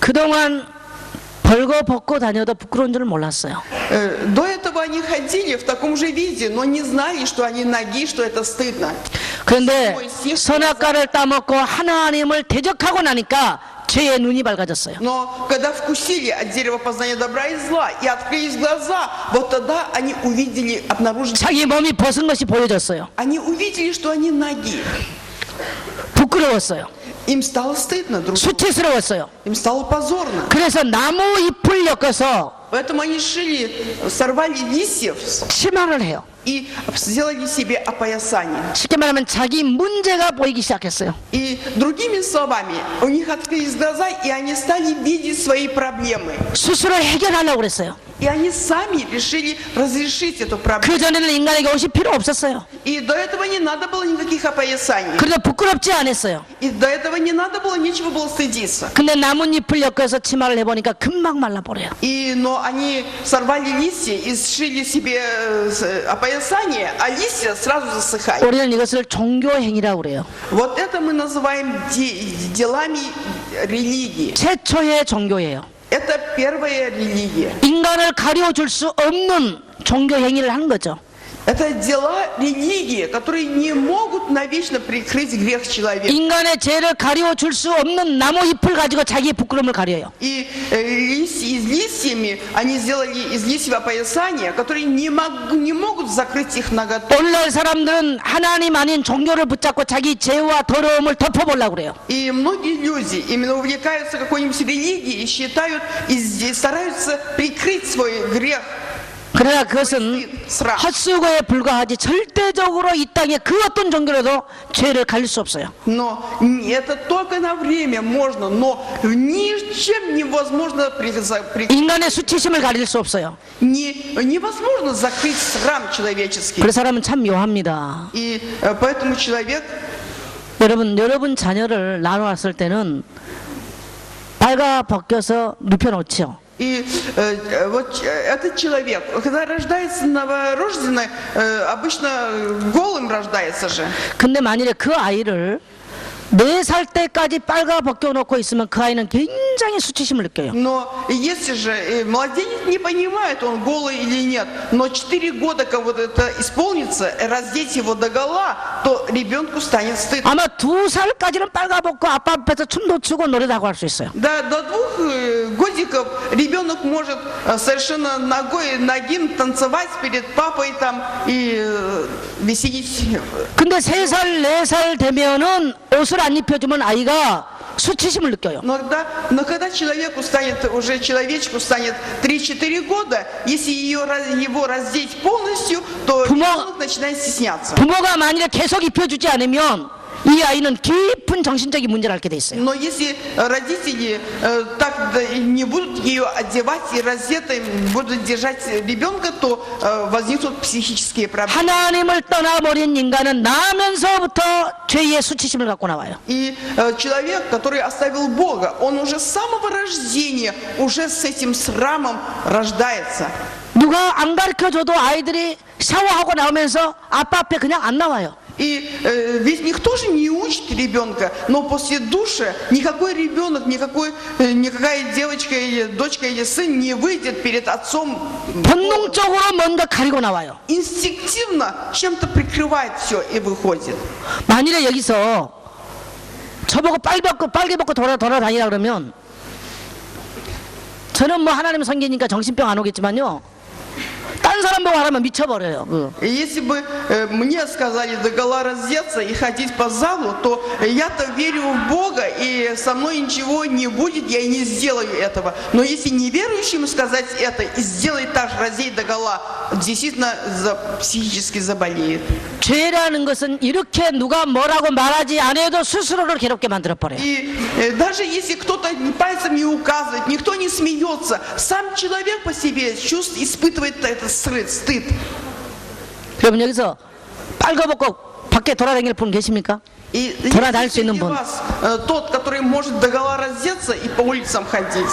그동안 벌거벗고 다녀도 부끄러운 줄 몰랐어요. До этого они ходили в таком же виде, но не знали, что они ноги, что это стыдно. 그런데 선악과를 따먹고 하나님을 대적하고 나니까 죄의 눈이 밝아졌어요. Но когда вкусили от дерева познания добра и зла и открылись глаза, вот тогда они увидели, обнаружили, 자기 몸이 벗은 것이 보여졌어요. они увидели, что они ноги. 부끄러웠어요. Им стало стыдно друг другу. 수치스러웠어요. Им стало позорно. 그래서 나무 잎을 엮어서 Поэтому они сорвали листьев 치마를 해요. и сделали себе опоясание. 쉽게 말하면 자기 문제가 보이기 시작했어요. И другими словами, у них открылись глаза, и они стали видеть свои проблемы. 스스로 해결하려고 그랬어요. И они сами решили разрешить эту проблему. 그전에는 인간에게 옷이 필요 없었어요. И до этого не надо было никаких опоясаний. 그래도 부끄럽지 않았어요. И до этого не надо было, нечего было стыдиться. 근데 나뭇잎을 엮어서 치마를 해보니까 금방 말라버려요. Но они сорвали листья и сшили себе опоясание, а листья сразу засыхают. 우리는 이것을 종교행위라고 그래요. Вот это мы называем делами религии. 최초의 종교예요. Это первая религия. 인간을 가려줄 수 없는 종교행위를 하는 거죠. Это дела религии, которые не могут навечно прикрыть грех человека. 인간의 죄를 가려줄 수 없는 나무잎을 가지고 자기의 부끄러움을 가려요. И листьями они сделали из листьев опоясания, которые не могут закрыть их наготу. 오늘날 사람들은 하나님 아닌 종교를 붙잡고 자기 죄와 더러움을 덮어보려고 그래요. И многие люди именно увлекаются какой-нибудь религией и считают и стараются прикрыть свой грех. 그러나 그것은 헛수고에 불과하지 절대적으로 이 땅에 그 어떤 종교라도 죄를 가릴 수 없어요. Но это только на время можно, но ничем невозможно 인간의 수치심을 가릴 수 없어요. невозможно закрыть срам человеческий. 그래서 사람은 참 묘합니다. И поэтому человек, 여러분 자녀를 나눠왔을 때는 빨가 벗겨서 눕혀놓죠. И вот этот человек, когда рождается новорожденный, обычно голым рождается же. 근데 만일에 그 아이를 4살 때까지 빨가 벗겨놓고 있으면 그 아이는 굉장히 수치심을 느껴요. Но если же младенец не понимает, он голый или нет, но 4 года, как вот это исполнится, раздеть его догола, то ребенку станет стыдно. 아마 2살까지는 빨가 벗고 아빠 앞에서 춤도 추고 노래도 하고 할 수 있어요. Да, до 2 годиков ребенок может совершенно ногим танцевать перед папой там и веселить. 근데 3살, 4살 되면은 옷을 안 입혀주면 아이가 수치심을 느껴요. Но когда человеку станет, уже человечку станет 3-4 года, если его раздеть полностью, то ребенок начинает стесняться. 부모가 만일에 계속 입혀주지 않으면 이 아이는 깊은 정신적인 문제를 앓게 돼 있어요. Но если родители так не будут ее одевать и раздетой будут держать ребенка, то возникнут психические проблемы. 하나님을 떠나버린 인간은 나면서부터 죄의 수치심을 갖고 나와요. И человек, который оставил Бога, он уже с самого рождения, уже с этим срамом рождается. 누가 안 가르쳐줘도 아이들이 샤워하고 나오면서 아빠 앞에 그냥 안 나와요. И ведь никто же не учит ребенка, но после душа никакой ребенок, никакая девочка или дочка или сын не выйдет перед отцом. 본능적으로 뭔가 가리고 나와요. Инстинктивно чем-то прикрывает все и выходит. 만일에 여기서 저보고 빨개 벗고 돌아다니라 그러면 저는 뭐 하나님 성기니까 정신병 안 오겠지만요. 딴 사람 보고 하라면 미쳐버려요. Если бы мне сказали догола раздеться и ходить по залу, то я-то верю в Бога, и со мной ничего не будет, я и не сделаю этого. Но если неверующему сказать это и сделать так же, раздеть догола, действительно психически заболеет. 죄라는 것은 이렇게 누가 뭐라고 말하지 않아도 스스로를 괴롭게 만들어버려요. И даже если кто-то пальцем не указывает, никто не смеется, сам человек по себе испытывает этот стыд. 여러분 여기서 빨가벗고 밖에 돌아다니는 분 계십니까? И 돌아다닐 если 수 있는 среди 분. вас тот, который может догола раздеться и по улицам ходить,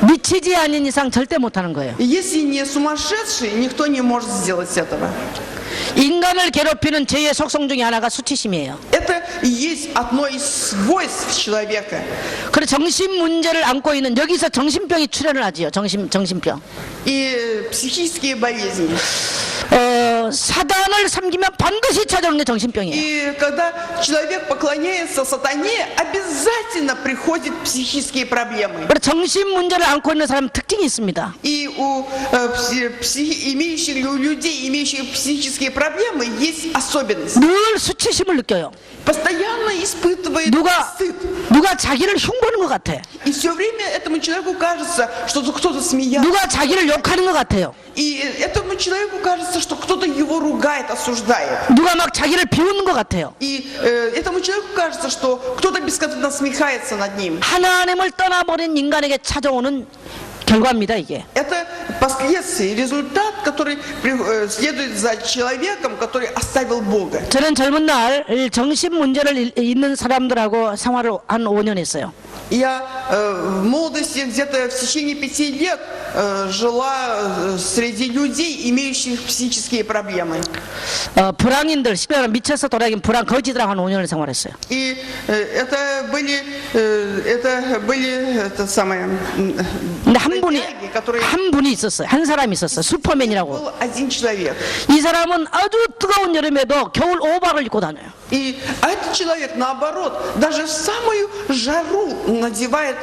미치지 않은 이상 절대 못하는 거예요. если не сумасшедший, никто не может сделать этого. 인간을 괴롭히는 죄의 속성 중에 하나가 수치심이에요. Это и есть одно из свойств человека. 그래서 정신 문제를 안고 있는 여기서 정신병이 출현을 하지요. 정신병. И психические болезни. 사단을 섬기면 반드시 찾아오는 게 정신병이에요. И когда человек поклоняется сатане, обязательно приходят психические проблемы. 그래서 정신 문제를 안고 있는 사람은 특징이 있습니다. И у людей, имеющих психические проблемы, есть особенность. 늘 수치심을 느껴요. Постоянно испытывает стыд. 누가 자기를 흉보는 것 같아. И все время этому человеку кажется, что кто-то смеялся. 누가 자기를 욕하는 것 같아요. И этому человеку кажется, что кто-то его ругает, осуждает. 누가 막 자기를 비웃는 것 같아요. И этому человеку кажется, что кто-то бесконечно насмехается над ним. 하나님을 떠나버린 인간에게 찾아오는 결과입니다, 이게. Это последствия, результат, который следует за человеком, который оставил Бога. 저는 젊은 날 정신 문제를 있는 사람들하고 생활을 한 5년 했어요. Я в молодости, где-то в течение 5 лет, жила среди людей, имеющих психические проблемы. 불황인들, 쉽게 미쳐서 돌아다니는 불황 거지들하고 한 5년을 생활했어요. И это были 근데 한 분이 있었어요. 한 사람이 있었어요. 슈퍼맨이라고. был один человек. 이 사람은 아주 뜨거운 여름에도 겨울 오바를 입고 다녀요. И этот человек, наоборот, даже в самую жару надевает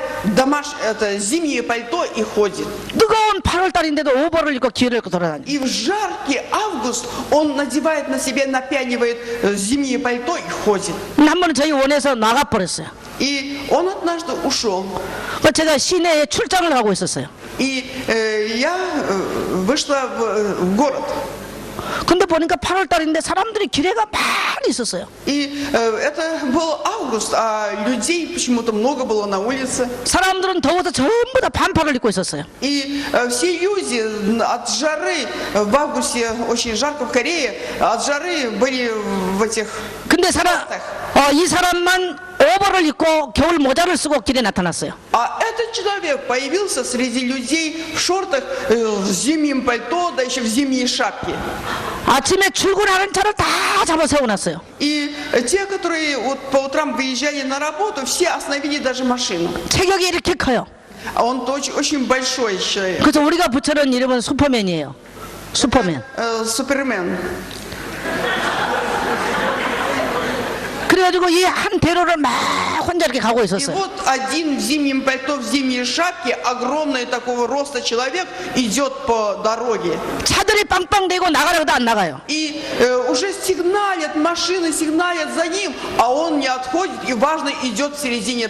зимнее пальто и ходит. 뜨거운 8월 달인데도 오버를 입고 기회를 입고 돌아다녀요. И в жаркий август он надевает на себя, напяливает зимнее пальто и ходит. 한 번은 저희 원에서 나가버렸어요. И он однажды ушел. 제가 시내에 출장을 가고 있었어요. И я вышла в город. 근데 보니까 8월 달인데 사람들이 길에가 많이 있었어요. И это был август, а людей почему-то много было на улице. 사람들은 더워서 전부 다 반팔을 입고 있었어요. И все люди от жары, в августе очень жарко в Корее, от жары были в этих... 근데 이 사람만 오버를 입고 겨울 모자를 쓰고 길에 나타났어요. А этот человек появился среди людей в шортах, в зимнем пальто, да еще в зимней шапке. 아침에 출근하는 차를 다 잡아 세워놨어요. И те, которые вот по утрам выезжали на работу, все остановили даже машину. 체격이 이렇게 커요. А он очень большой человек. 그래서 우리가 붙여놓은 이름은 슈퍼맨이에요. 슈퍼맨. Супермен. 그래가지고 이 한 대로를 막 혼자 이렇게 가고 И 있었어요. вот один в зимнем пальто, в зимней шапке, огромный такого роста человек идет по дороге. 차들이 빵빵대고 나가려고도 안 나가요. И уже сигналят, машины сигналят за ним, а он не отходит и, важно, идет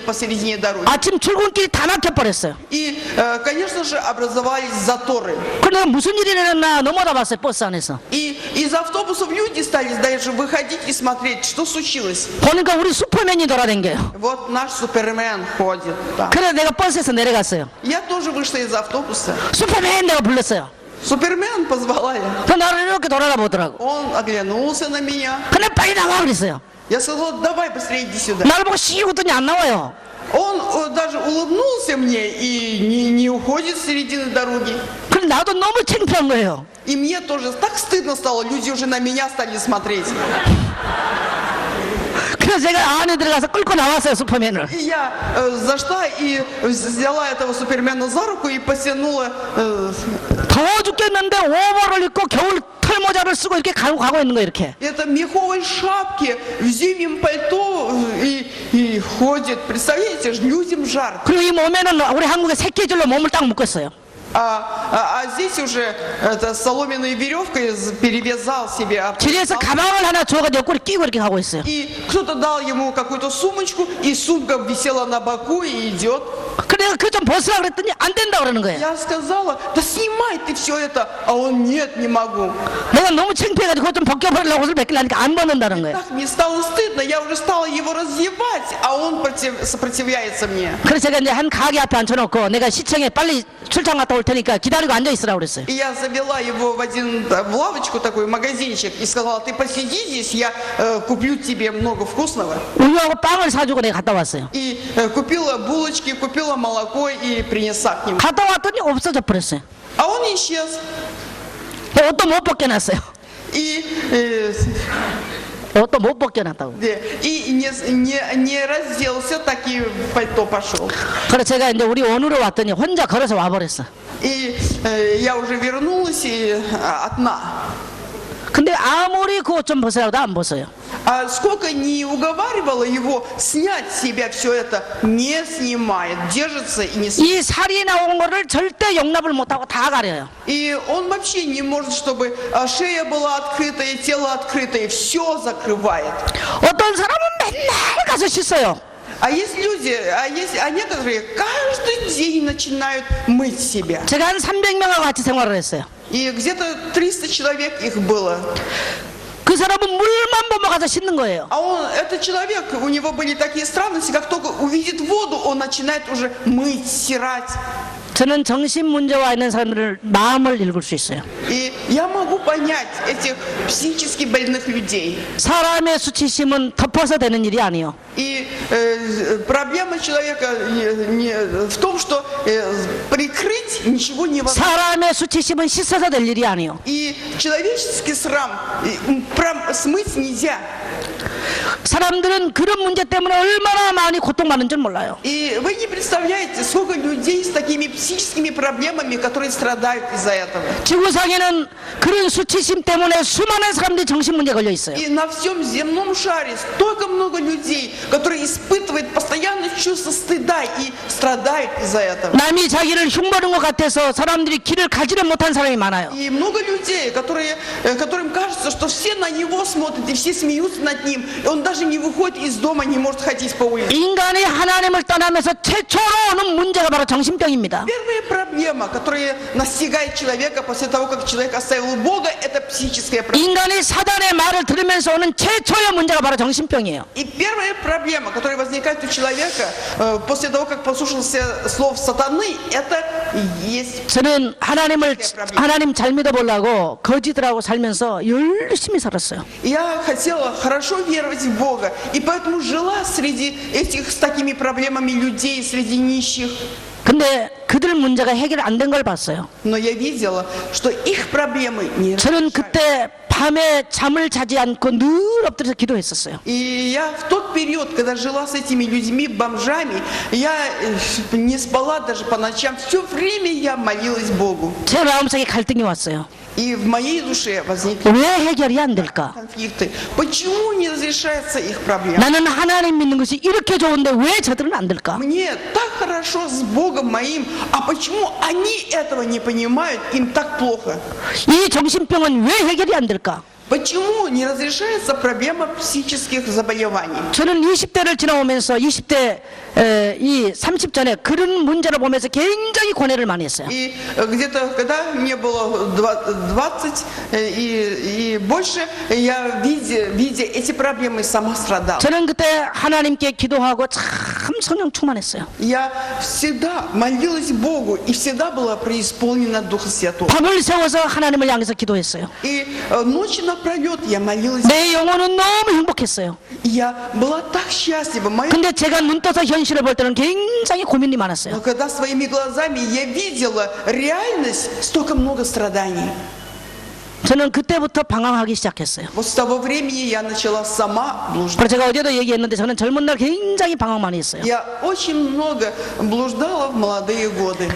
посередине дороги. 아침 출근길이 다 막혀버렸어요. И, конечно же, образовались заторы. 그러니까 무슨 일이 일어났나 넘어다 봤어요, 버스 안에서. И из автобусов люди стали даже выходить и смотреть, что случилось. 보니까 우리 슈퍼맨이 돌아다녀요. Вот наш Супермен ходит. Да. 그래서 내가 버스에서 내려갔어요. Я тоже вышла из автобуса. 슈퍼맨 내가 불렀어요. Супермен позвала я. 그 나를 이렇게 돌아보더라고. Он оглянулся на меня. 근데 빨리 나와 그랬어요. Я сказала, давай быстрее иди сюда. 나를 보고 씨 웃더니 안 나와요. Он даже улыбнулся мне и не уходит с середины дороги. 그럼 나도 너무 창피한 거예요. И мне тоже так стыдно стало, люди уже на меня стали смотреть. 그래서 제가 안에 들어가서 끌고 나왔어요, 슈퍼맨을. И я зашла и взяла этого Супермена за руку и потянула. 더워 죽겠는데 오버를 입고 겨울 털모자를 쓰고 이렇게 가고 있는 거예요, 이렇게. Это меховой шапке, в зимнем пальто и ходит. Представляете, людям жарко. 그리고 이 몸에는 우리 한국의 새끼줄로 몸을 딱 묶었어요. А здесь уже это соломенной веревкой перевязал себе. 길에서 가방을 하나 줘가지고 옆구리 끼고 이렇게 가고 있어요. И кто-то дал ему какую-то сумочку, и сумка висела на боку и идет. 그래서 그거 좀 벗으라 그랬더니 안 된다 그러는 거예요. Я сказала, да снимай ты все это, а он нет, не могу. 내가 너무 창피해가지고 그거 좀 벗겨버리려고 옷을 벗기려니까 안 벗는다는 거예요. Так мне стало стыдно, я уже стала его раздевать, а он сопротивляется мне. 그래서 제가 이제 한 가게 앞에 앉혀놓고 내가 시청에 빨리 출장 갔다 올 테니까 기다리고 앉아있으라고 그랬어요. И я завела его в лавочку, такой магазинчик, и сказала, ты посиди здесь, я куплю тебе много вкусного. 우유하고 빵을 사주고 내가 갔다 왔어요. И купила булочки, купила молоко и принесла к нему. 갔다 왔더니 없어져 버렸어요. А он исчез. 옷도 못 벗겨놨어요. И 옷도 못 벗겨놨다고. не разделся, так и в пальто пошел. 그래서 제가 이제 우리 원으로 왔더니 혼자 걸어서 와버렸어. И я уже вернулась одна. 근데 아무리 그 옷 좀 벗으라고도 안 벗어요. А сколько не уговаривала его снять с себя все это, не снимает, держится и не снимает. 이 살이 나온 거를 절대 용납을 못하고 다 가려요. И он вообще не может, чтобы шея была открытая, тело открытое, все закрывает. 어떤 사람은 맨날 가서 씻어요. А есть люди, а некоторые каждый день начинают мыть себя. 제가 한 300명하고 같이 생활을 했어요. И где-то 300 человек их было. 그 사람은 물만 보면 가서 씻는 거예요. А этот человек, у него были такие странности, как только увидит воду, он начинает уже мыть, стирать. 저는 정신 문제와 있는 사람들을 마음을 읽을 수 있어요. И я могу понять этих психически больных людей. 사람의 수치심은 덮어서 되는 일이 아니에요. И проблема человека в том, что прикрыть ничего невозможно. 사람의 수치심은 씻어서 될 일이 아니에요. И человеческий срам смыть нельзя. 사람들은 그런 문제 때문에 얼마나 많이 고통받는 줄 몰라요. И вы не представляете, сколько людей с такими психическими проблемами, которые страдают из-за этого. 지구상에는 그런 수치심 때문에 수많은 사람들이 정신 문제 걸려 있어요. И на всем земном шаре столько много людей, которые испытывают постоянное чувство стыда и страдают из-за этого. 남이 자기를 흉보는 것 같아서 사람들이 길을 가지를 못한 사람이 많아요. И много людей, которым кажется, что все на него смотрят и все смеются над ним, и он даже не выходит из дома, не может ходить по улице. 인간이 하나님을 떠나면서 최초로 오는 문제가 바로 정신병입니다. Первая проблема, которая настигает человека после того, как человек оставил Бога, Бога – это психическая проблема. 인간이 사단의 말을 들으면서 오는 최초의 문제가 바로 정신병이에요. И первая проблема, которая возникает у человека после того, как послушался слов сатаны, это есть. 저는 하나님 잘 믿어보려고 거지들하고 살면서 열심히 살았어요. Я хотела хорошо веровать в Бога, и поэтому жила среди этих с такими проблемами людей, среди нищих. 근데 그들 문제가 해결 안 된 걸 봤어요. Но я видела, что их проблемы не 저는 решаются. 그때 밤에 잠을 자지 않고 늘 엎드려서 기도했었어요. И я в тот период, когда жила с этими людьми, бомжами, я не спала даже по ночам. Все время я молилась Богу. 제 마음속에 갈등이 왔어요. И в моей душе возникли 왜 해결이 안 될까? конфликты. Почему не разрешается их проблема? 나는 하나님 믿는 것이 이렇게 좋은데 왜 저들은 안 될까? Мне так хорошо с Богом моим, а почему они этого не понимают, им так плохо? 이 정신병은 왜 해결이 안 될까? Почему не разрешается проблема психических заболеваний? 저는 20대를 지나오면서 20대 이 30전에 그런 문제를 보면서 굉장히 고뇌를 많이 했어요. И где-то, когда мне было 20 и больше, я, видя эти проблемы, сама страдала. 저는 그때 하나님께 기도하고 참 성령 충만했어요. Я всегда молилась Богу и всегда была преисполнена Духа Святого. 밤을 새워서 하나님을 향해서 기도했어요. И ночи напролет я молилась. 내 영혼은 너무 행복했어요. Я была так счастлива. 근데 제가 눈 떠서 현실을 볼 때는 굉장히 고민이 많았어요. Но когда своими глазами я видела реальность, столько много страданий. 저는 그때부터 방황하기 시작했어요. Вот с того времени я начала сама блуждать. 그래서 제가 어제도 얘기했는데 저는 젊은 날 굉장히 방황 많이 했어요. Я очень много блуждала в молодые годы.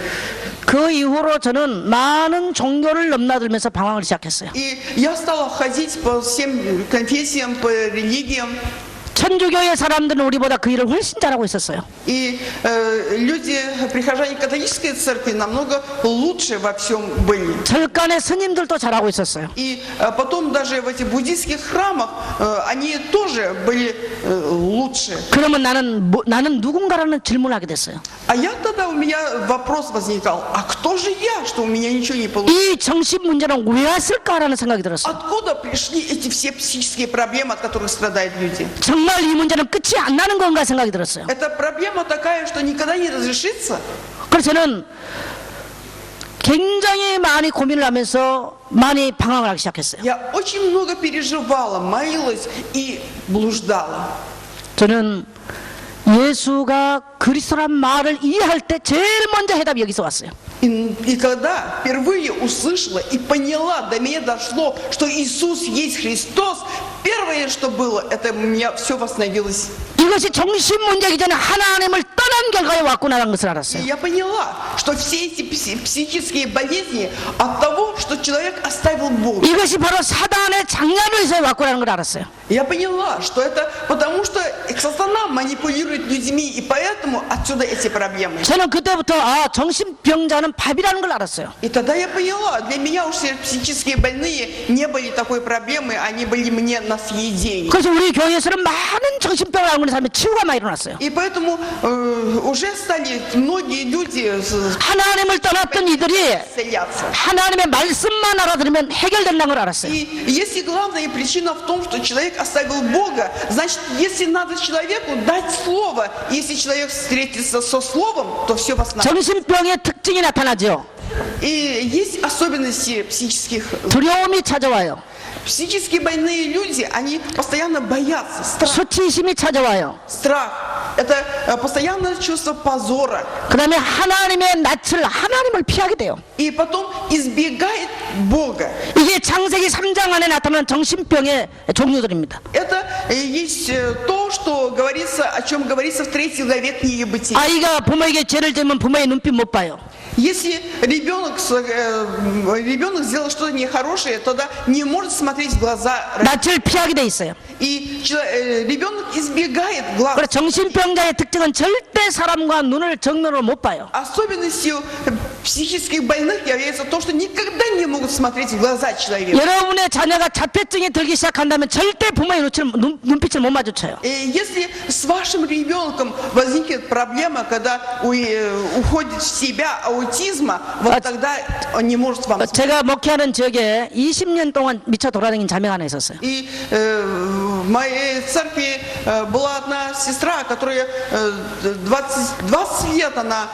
그 이후로 저는 많은 종교를 넘나들면서 방황을 시작했어요. И я стала ходить по всем конфессиям, по религиям. 천주교의 사람들은 우리보다 그 일을 훨씬 잘하고 있었어요. И люди, прихожане католической церкви, намного лучше во всем были. 절간의 스님들도 잘하고 있었어요. И потом даже в этих буддийских храмах они тоже были лучше. 그러면 나는 누군가라는 질문을 하게 됐어요. А я тогда, у меня вопрос возникал, а кто же я, что у меня ничего не получилось? 이 정신 문제는 왜 왔을까라는 생각이 들었어요. Откуда пришли эти все психические проблемы, от которых страдают люди? 정말 이 문제는 끝이 안 나는 건가 생각이 들었어요. Это проблема такая, что никогда не разрешится. 그래서 저는 굉장히 많이 고민을 하면서 많이 방황을 하기 시작했어요. Я очень много переживала, молилась и блуждала. 저는 예수가 그리스도란 말을 이해할 때 제일 먼저 해답이 여기서 왔어요. И когда впервые услышала и поняла, до меня дошло, что Иисус есть Христос, первое, что было, это у меня все восстановилось. 이것이 정신 문제이기 전에 하나님을 떠난 결과에 왔구나라는 것을 И 알았어요. я поняла, что все эти психические болезни от того, что человек оставил Бога. 이것이 바로 사단의 장난에서 왔구나라는 걸 알았어요. Я поняла, что это потому, что сатана манипулирует людьми, и поэтому отсюда эти проблемы. 저는 그때부터 정신병자는 밥이라는 걸 알았어요. И тогда я поняла, для меня уж все психические больные не были такой проблемы, они были мне на съедение. 그래서 우리 교회에서는 많은 정신병을 앓는 사람이 치유가 많이 일어났어요. И поэтому уже стали многие люди 하나님을 떠났던 이들이 исцеляться. 하나님의 말씀만 알아들으면 해결된다는 걸 알았어요. И если главная причина в том, что человек оставил Бога, значит, если надо человеку дать слово, если человек встретится со словом, то все восстановится. 정신병의 특징이 나타나죠. И есть особенности психических. 두려움이 찾아와요. Психически больные люди, они постоянно боятся. 수치심이 찾아와요. Страх. Это постоянное чувство позора. 그 다음에 하나님의 낯을 하나님을 피하게 돼요. И потом избегает Бога. 이게 창세기 3장 안에 나타나는 정신병의 종류들입니다. Это есть то, что говорится, о чем говорится в 3 главе книги Бытия. 아이가 부모에게 죄를 지으면 부모의 눈빛 못 봐요. Если ребенок сделал что-то нехорошее, тогда не может смотреть в глаза. 낯을 피하게 돼 있어요. И ребенок избегает глаз. 그래서 정신병자의 특징은 절대 사람과 눈을 정면으로 못 봐요. Особенностью психических больных является то, что никогда не могут смотреть в глаза человека. 여러분의 자녀가 자폐증이 들기 시작한다면 절대 부모의 눈빛을 못 마주쳐요. И если с вашим ребенком возникнет проблема, когда уходит в себя аутизма, вот тогда он не может вам смотреть. 제가 목회하는 지역에 20년 동안 미쳐 돌아다닌 자매가 하나 있었어요. И в моей церкви была одна сестра, которая 20 лет она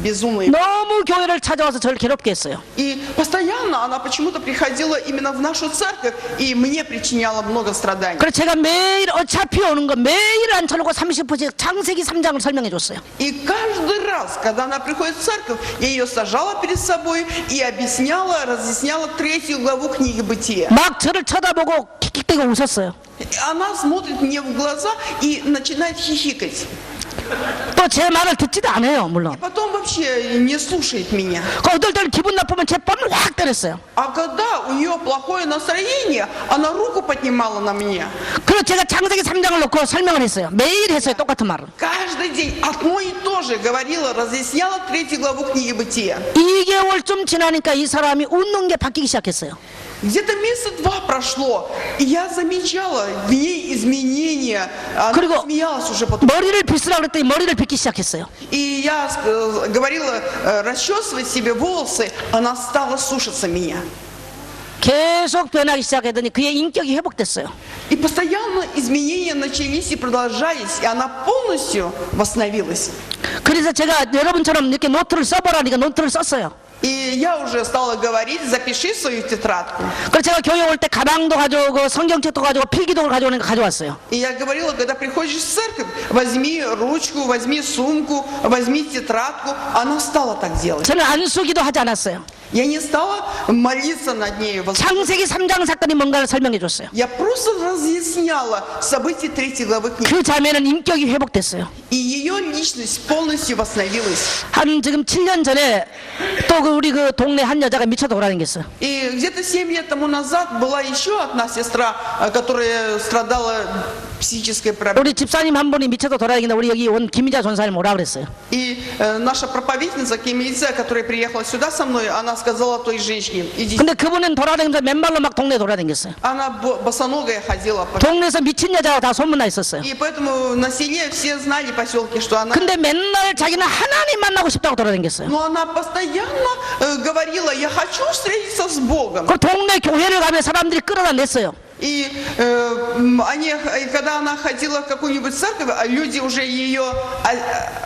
безумная. 너무 교회를 찾아와서 저를 괴롭게 했어요. И постоянно она почему-то приходила именно в нашу церковь и мне причиняла много страданий. 그래서 제가 매일 어차피 오는 거 매일 안 쳐놓고 30분씩 창세기 3장을 설명해 줬어요. И каждый раз, когда она приходит в церковь, я ее сажала перед собой и объясняла, разъясняла 3 главу книги Бытия. 막 저를 쳐다보고 킥킥대고 웃었어요. Она смотрит мне в глаза и начинает хихикать. 또 제 말을 듣지도 않아요, 물론. Потом вообще не слушает меня. 어떨 때는 기분 나쁘면 제 뺨을 확 때렸어요. А когда у нее плохое настроение, она руку поднимала на меня. 그래서 제가 창세기 3장을 놓고 설명을 했어요. 매일 했어요, 똑같은 말을. Каждый день одно и то же говорила, разъясняла 3 главу книги Бытия. 2개월쯤 지나니까 이 사람이 웃는 게 바뀌기 시작했어요. Где-то месяца 2 прошло, и я замечала в ней изменения. Она 그리고 смеялась уже потом. 머리를 빗으라 그랬더니 머리를 빗기 시작했어요. И я говорила расчесывать себе волосы, она стала слушаться меня. 계속 변하기 시작했더니 그의 인격이 회복됐어요. И постоянно изменения начались и продолжались, и она полностью восстановилась. 그래서 제가 여러분처럼 이렇게 노트를 써보라니까 노트를 썼어요. И я уже стала говорить, запиши свою тетрадку. 그래서 제가 교회 올 때 가방도 가져오고 성경책도 가져오고 필기도를 가져오는 거 가져왔어요. И я говорила, когда приходишь в церковь, возьми ручку, возьми сумку, возьми тетрадку. Она стала так делать. 저는 안수기도 하지 않았어요. Я не стала молиться над ней. 창세기 3장 사건이 뭔가를 설명해 줬어요. Я просто разъясняла события 3 главы книги. 그 자매는 인격이 회복됐어요. И ее личность полностью восстановилась. 한 지금 7년 전에 또 우리 그 동네 한 여자가 미쳐 돌아다녔어요. И где-то 7 лет тому назад была еще одна сестра, которая страдала психической проблемой. 우리 집사님 한 분이 미쳐서 돌아다니는데 우리 여기 온 김희자 전사님 오라 그랬어요. И наша проповедница Кимильца, которая приехала сюда со мной, она сказала той женщине, иди. 근데 그분은 돌아다니면서 맨발로 막 동네 돌아다녔어요. Она босоногая ходила. 동네에서 미친 여자가 다 소문나 있었어요. И поэтому на селе все знали в поселке, что она... 근데 맨날 자기는 하나님 만나고 싶다고 돌아다녔어요. Но она постоянно говорила, я хочу встретиться с Богом. 그 동네 교회를 가면 사람들이 끌어다 냈어요. И когда она ходила в какую-нибудь церковь, люди уже ее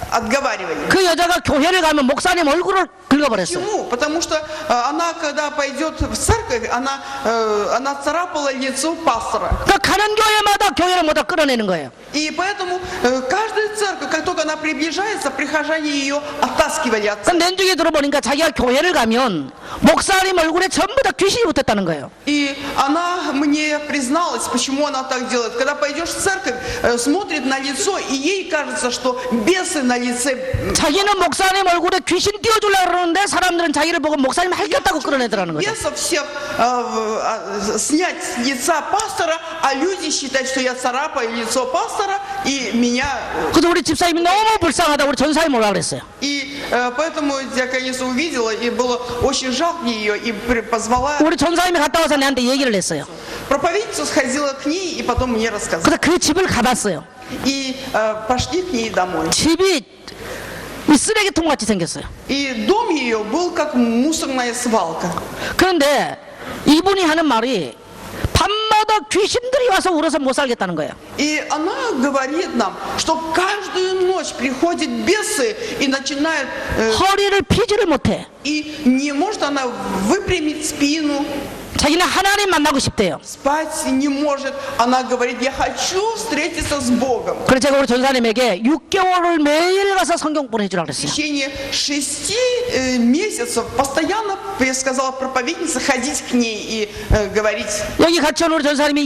отговаривали. 그 여자가 교회를 가면 목사님 얼굴을 긁어버렸어요. Почему? Потому что она, когда пойдет в церковь, она царапала лицо пастора. 그 가는 교회마다 교회를 모두 끌어내는 거예요. И поэтому каждая церковь, как только она приближается, прихожане ее оттаскивали от церкви. 근데 나중에 들어보니까 자기가 교회를 가면 목사님 얼굴에 전부 다 귀신이 붙었다는 거예요. И она мне призналась, почему она так делает. Когда пойдешь в церковь, смотрит на лицо, и ей кажется, что бесы на лице. 자기는 목사님 얼굴에 귀신 띄워주려고 그러는데 사람들은 자기를 보고 목사님 할겠다고 끌어내더라는 거죠. Бесов всех снять с лица пастора, а люди считают, что я царапаю лицо пастора, и меня... 그래서 우리 집사님이 너무 불쌍하다 우리 전사님 오라 그랬어요. И поэтому я, конечно, увидела, и было очень жалко ее, и позвала... 우리 전사님이 갔다 와서 내한테 얘기를 했어요. Проповедница сходила к ней, и потом мне рассказала. 그래서 그 집을 가봤어요. И пошли к ней домой. 집이 이 쓰레기통 같이 생겼어요. И дом ее был как мусорная свалка. 그런데 이분이 하는 말이 밤마다 귀신들이 와서 울어서 못 살겠다는 거예요. И она говорит нам, что каждую ночь приходят бесы и начинают... 허리를 피지를 못해. И не может она выпрямить спину, 자기는 하나님 만나고 싶대요. спать не может. Она говорит, я хочу встретиться с Богом. 그래서 제가 우리 전사님에게 6개월을 매일 가서 성경보를 해주라 В 그랬어요. течение 6 месяцев постоянно, я сказала проповеднице, ходить к ней и говорить. 여기 같이 온 우리 전사님이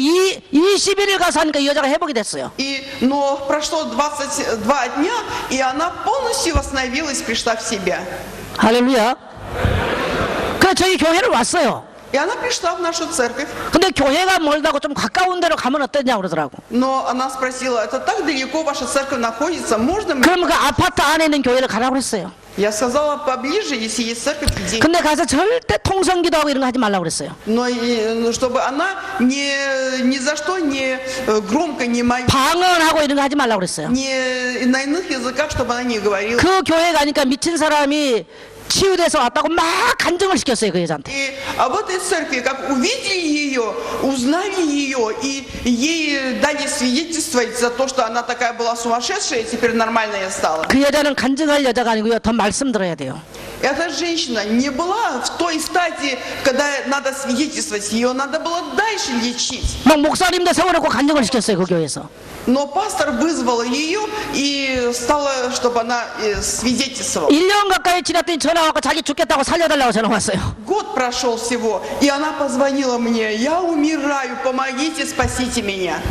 21일 가서 하니까 이 여자가 회복이 됐어요. Но прошло 22 дня, и она полностью восстановилась, пришла в себя. 할렐루야. 그래서 저희 교회를 왔어요. И она пришла в нашу церковь, 근데 교회가 멀다고 좀 가까운 데로 가면 어떠냐고 그러더라고. но она спросила, это так далеко ваша церковь находится, можно мне? 그러면 그 아파트 안에 있는 교회를 가라고 그랬어요. Я сказала, поближе, если есть церковь, иди. 근데 가서 절대 통성기도하고 이런 거 하지 말라고 그랬어요. Но чтобы она ни за что не громко не молилась, 방언하고 이런 거 하지 말라고 그랬어요. не на иных языках, чтобы она не говорила. 그 교회 가니까 미친 사람이 치유돼서 왔다고 막 간증을 시켰어요, 그 여자한테. И в этой церкви, как увидели ее, узнали ее, и ей дали свидетельствовать за то, что она такая была сумасшедшая, и теперь нормальная стала. 그 여자는 간증할 여자가 아니고요, 더 말씀 들어야 돼요. Эта женщина не была в той стадии, когда надо свидетельствовать, ее надо было дальше лечить. 막 목사님도 세워놓고 간증을 시켰어요, 그 교회에서. Но пастор вызвал ее и стала, чтобы она свидетельствовала. 1년 가까이 지났더니 전화 와서 자기 죽겠다고 살려달라고 전화 왔어요. Год прошел всего, и она позвонила мне, я умираю, помогите, спасите меня.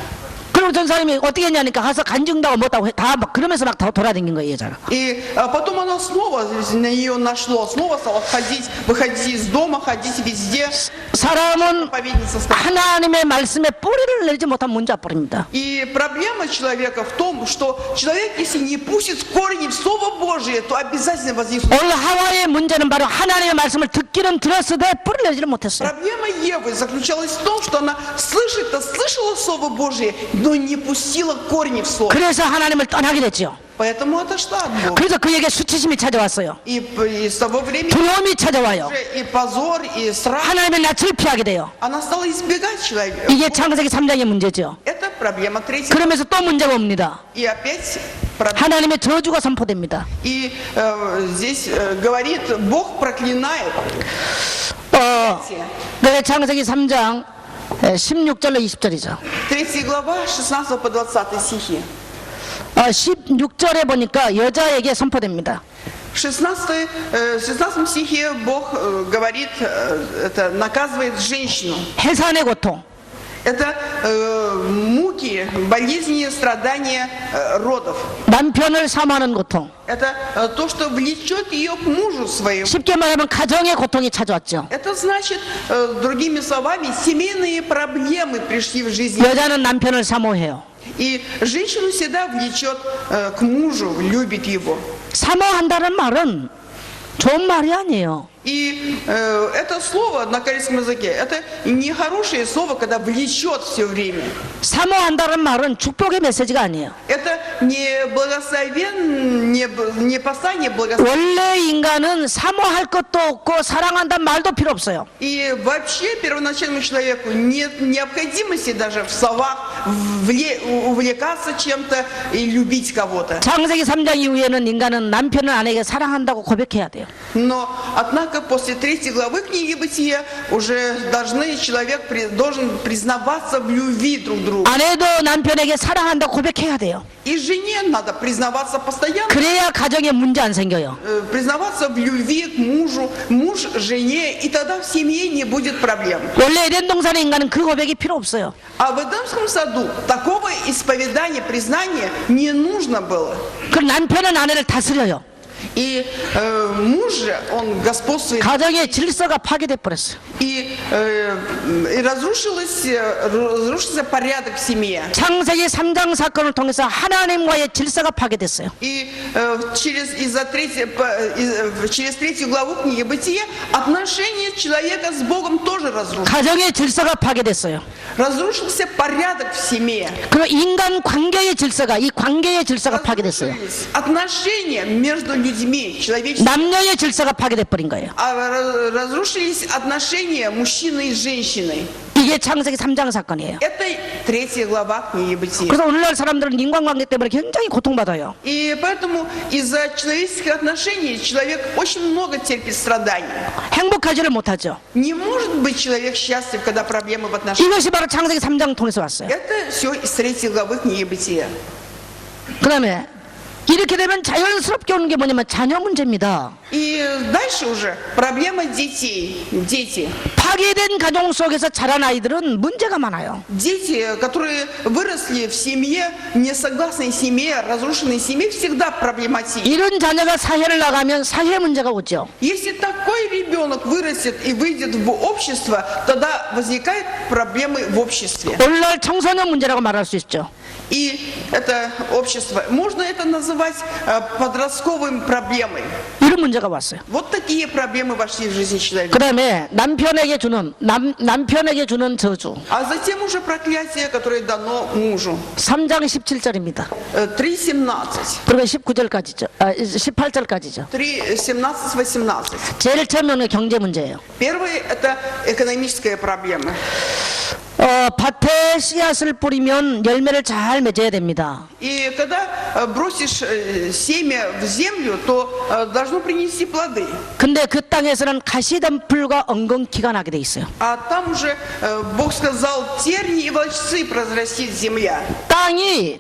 그리고 전사님이 어떻게 했냐니까 가서 간증도 못하고 다 막 그러면서 막 돌아다닌 거예요, 여자가. И потом она снова, на нее нашло, снова стала ходить, выходить из дома, ходить везде. 사람은 Проповедница стала. 하나님의 말씀에 뿌리를 내리지 못한 문자뿌리입니다. И проблема человека в том, что человек, если не пустит корни в Слово Божие, то обязательно возникнут. 오늘 하와의 문제는 바로 하나님의 말씀을 듣기는 들었으되 뿌리를 내리지 못했어요. Проблема Евы заключалась в том, что она слышала Слово Божие, но не пустила корни в Слово. 그래서 하나님을 떠나게 됐죠. Поэтому отошла от Бога. 그래서 그에게 수치심이 찾아왔어요. И с того времени 두려움이 찾아와요. уже и позор, и страх. 하나님의 낯을 피하게 돼요. Она стала избегать человека. 이게 창세기 3장의 문제죠. Это проблема третья. 그러면서 또 문제가 옵니다. И опять проблема. 하나님의 저주가 선포됩니다. И здесь говорит, Бог проклинает. 네, 창세기 3장 16절로 20절이죠. 3 глава, 16 по 20 стихи. 16절에 보니까 여자에게 선포됩니다. В 16 стихе Бог говорит, это наказывает женщину. 해산의 고통, Это муки, болезни, страдания родов. 남편을 사모하는 고통. Это то, что влечет ее к мужу своему. 쉽게 말하면 가정의 고통이 찾아왔죠. Это значит, другими словами, семейные проблемы пришли в жизнь. 여자는 남편을 사모해요. И женщину всегда влечет к мужу, любит его. 사모한다는 말은 좋은 말이 아니에요. И это слово на корейском языке, это нехорошее слово, когда влечет все время. 사모한다는 말은 축복의 메시지가 아니에요. Это не послание благословения. 원래 인간은 사모할 것도 없고 사랑한다는 말도 필요 없어요. И вообще первоначальному человеку нет необходимости даже в словах увлекаться чем-то и любить кого-то. 창세기 3장 이후에는 인간은 남편을 아내에게 사랑한다고 고백해야 돼요. Но, однако, после 3 главы книги Бытия уже человек должен признаваться в любви друг к другу. 아내도 남편에게 사랑한다고 고백해야 돼요. И жене надо признаваться постоянно, 그래야 가정에 문제 안 생겨요. признаваться в любви к мужу, муж жене, и тогда в семье не будет проблем. 원래 에덴 동산의 인간은 그 고백이 필요 없어요. А в Эдемском саду такого исповедания, признания не нужно было. 그 남편은 아내를 다스려요. И муж же, он господствует, 가정의 질서가 파괴돼 버렸어요. и разрушился порядок в семье. 창세기 3장 사건을 통해서 하나님과의 질서가 파괴됐어요. И через 3 главу книги Бытия отношения человека с Богом тоже разрушились. 가정의 질서가 파괴됐어요. Разрушился порядок в семье. 그리고 인간 관계의 질서가 이 관계의 질서가 파괴됐어요. Разрушились отношения между людьми, человеческими. 남녀의 질서가 파괴돼 버린 거예요. Разрушились отношения мужчины и женщины. 이게 창세기 3장 사건이에요. Это 3 глава книги Бытия. 그래서 오늘날 사람들은 인간관계 때문에 굉장히 고통받아요. И поэтому из-за человеческих отношений человек очень много терпит страданий. 행복하지를 못하죠. Не может быть человек счастлив, когда проблемы в отношениях. 이것이 바로 창세기 3장 통해서 왔어요. Это все из 3 главы книги Бытия. 그 다음에 이렇게 되면 자연스럽게 오는 게 뭐냐면 자녀 문제입니다. И дальше уже проблема детей. Дети. 파괴된 가정 속에서 자란 아이들은 문제가 많아요. Дети, которые выросли в семье, несогласной семье, разрушенной семье, всегда проблематичны. 이런 자녀가 사회를 나가면 사회 문제가 오죠. Если такой ребенок вырастет и выйдет в общество, тогда возникают проблемы в обществе. 오늘날 청소년 문제라고 말할 수 있죠. И это общество, можно это называть подростковым проблемой. 이런 문제가 왔어요. Вот такие проблемы вошли в жизнь человека. 그 다음에 남편에게 주는 저주. А затем уже проклятие, которое дано мужу. 3장 17절입니다. 3.17. 그리고 19절까지죠. 18절까지죠. 3.17-18. 제일 처음에는 경제 문제예요. Первое – это экономическая проблема. 밭에 씨앗을 뿌리면 열매를 잘 맺어야 됩니다. И когда бросишь семя в землю, то должно принести плоды. 근데 그 땅에서는 가시덤불과 엉겅퀴가 나게 돼 있어요. А там уже Бог сказал, тернии и волчцы произрастит земля. 땅이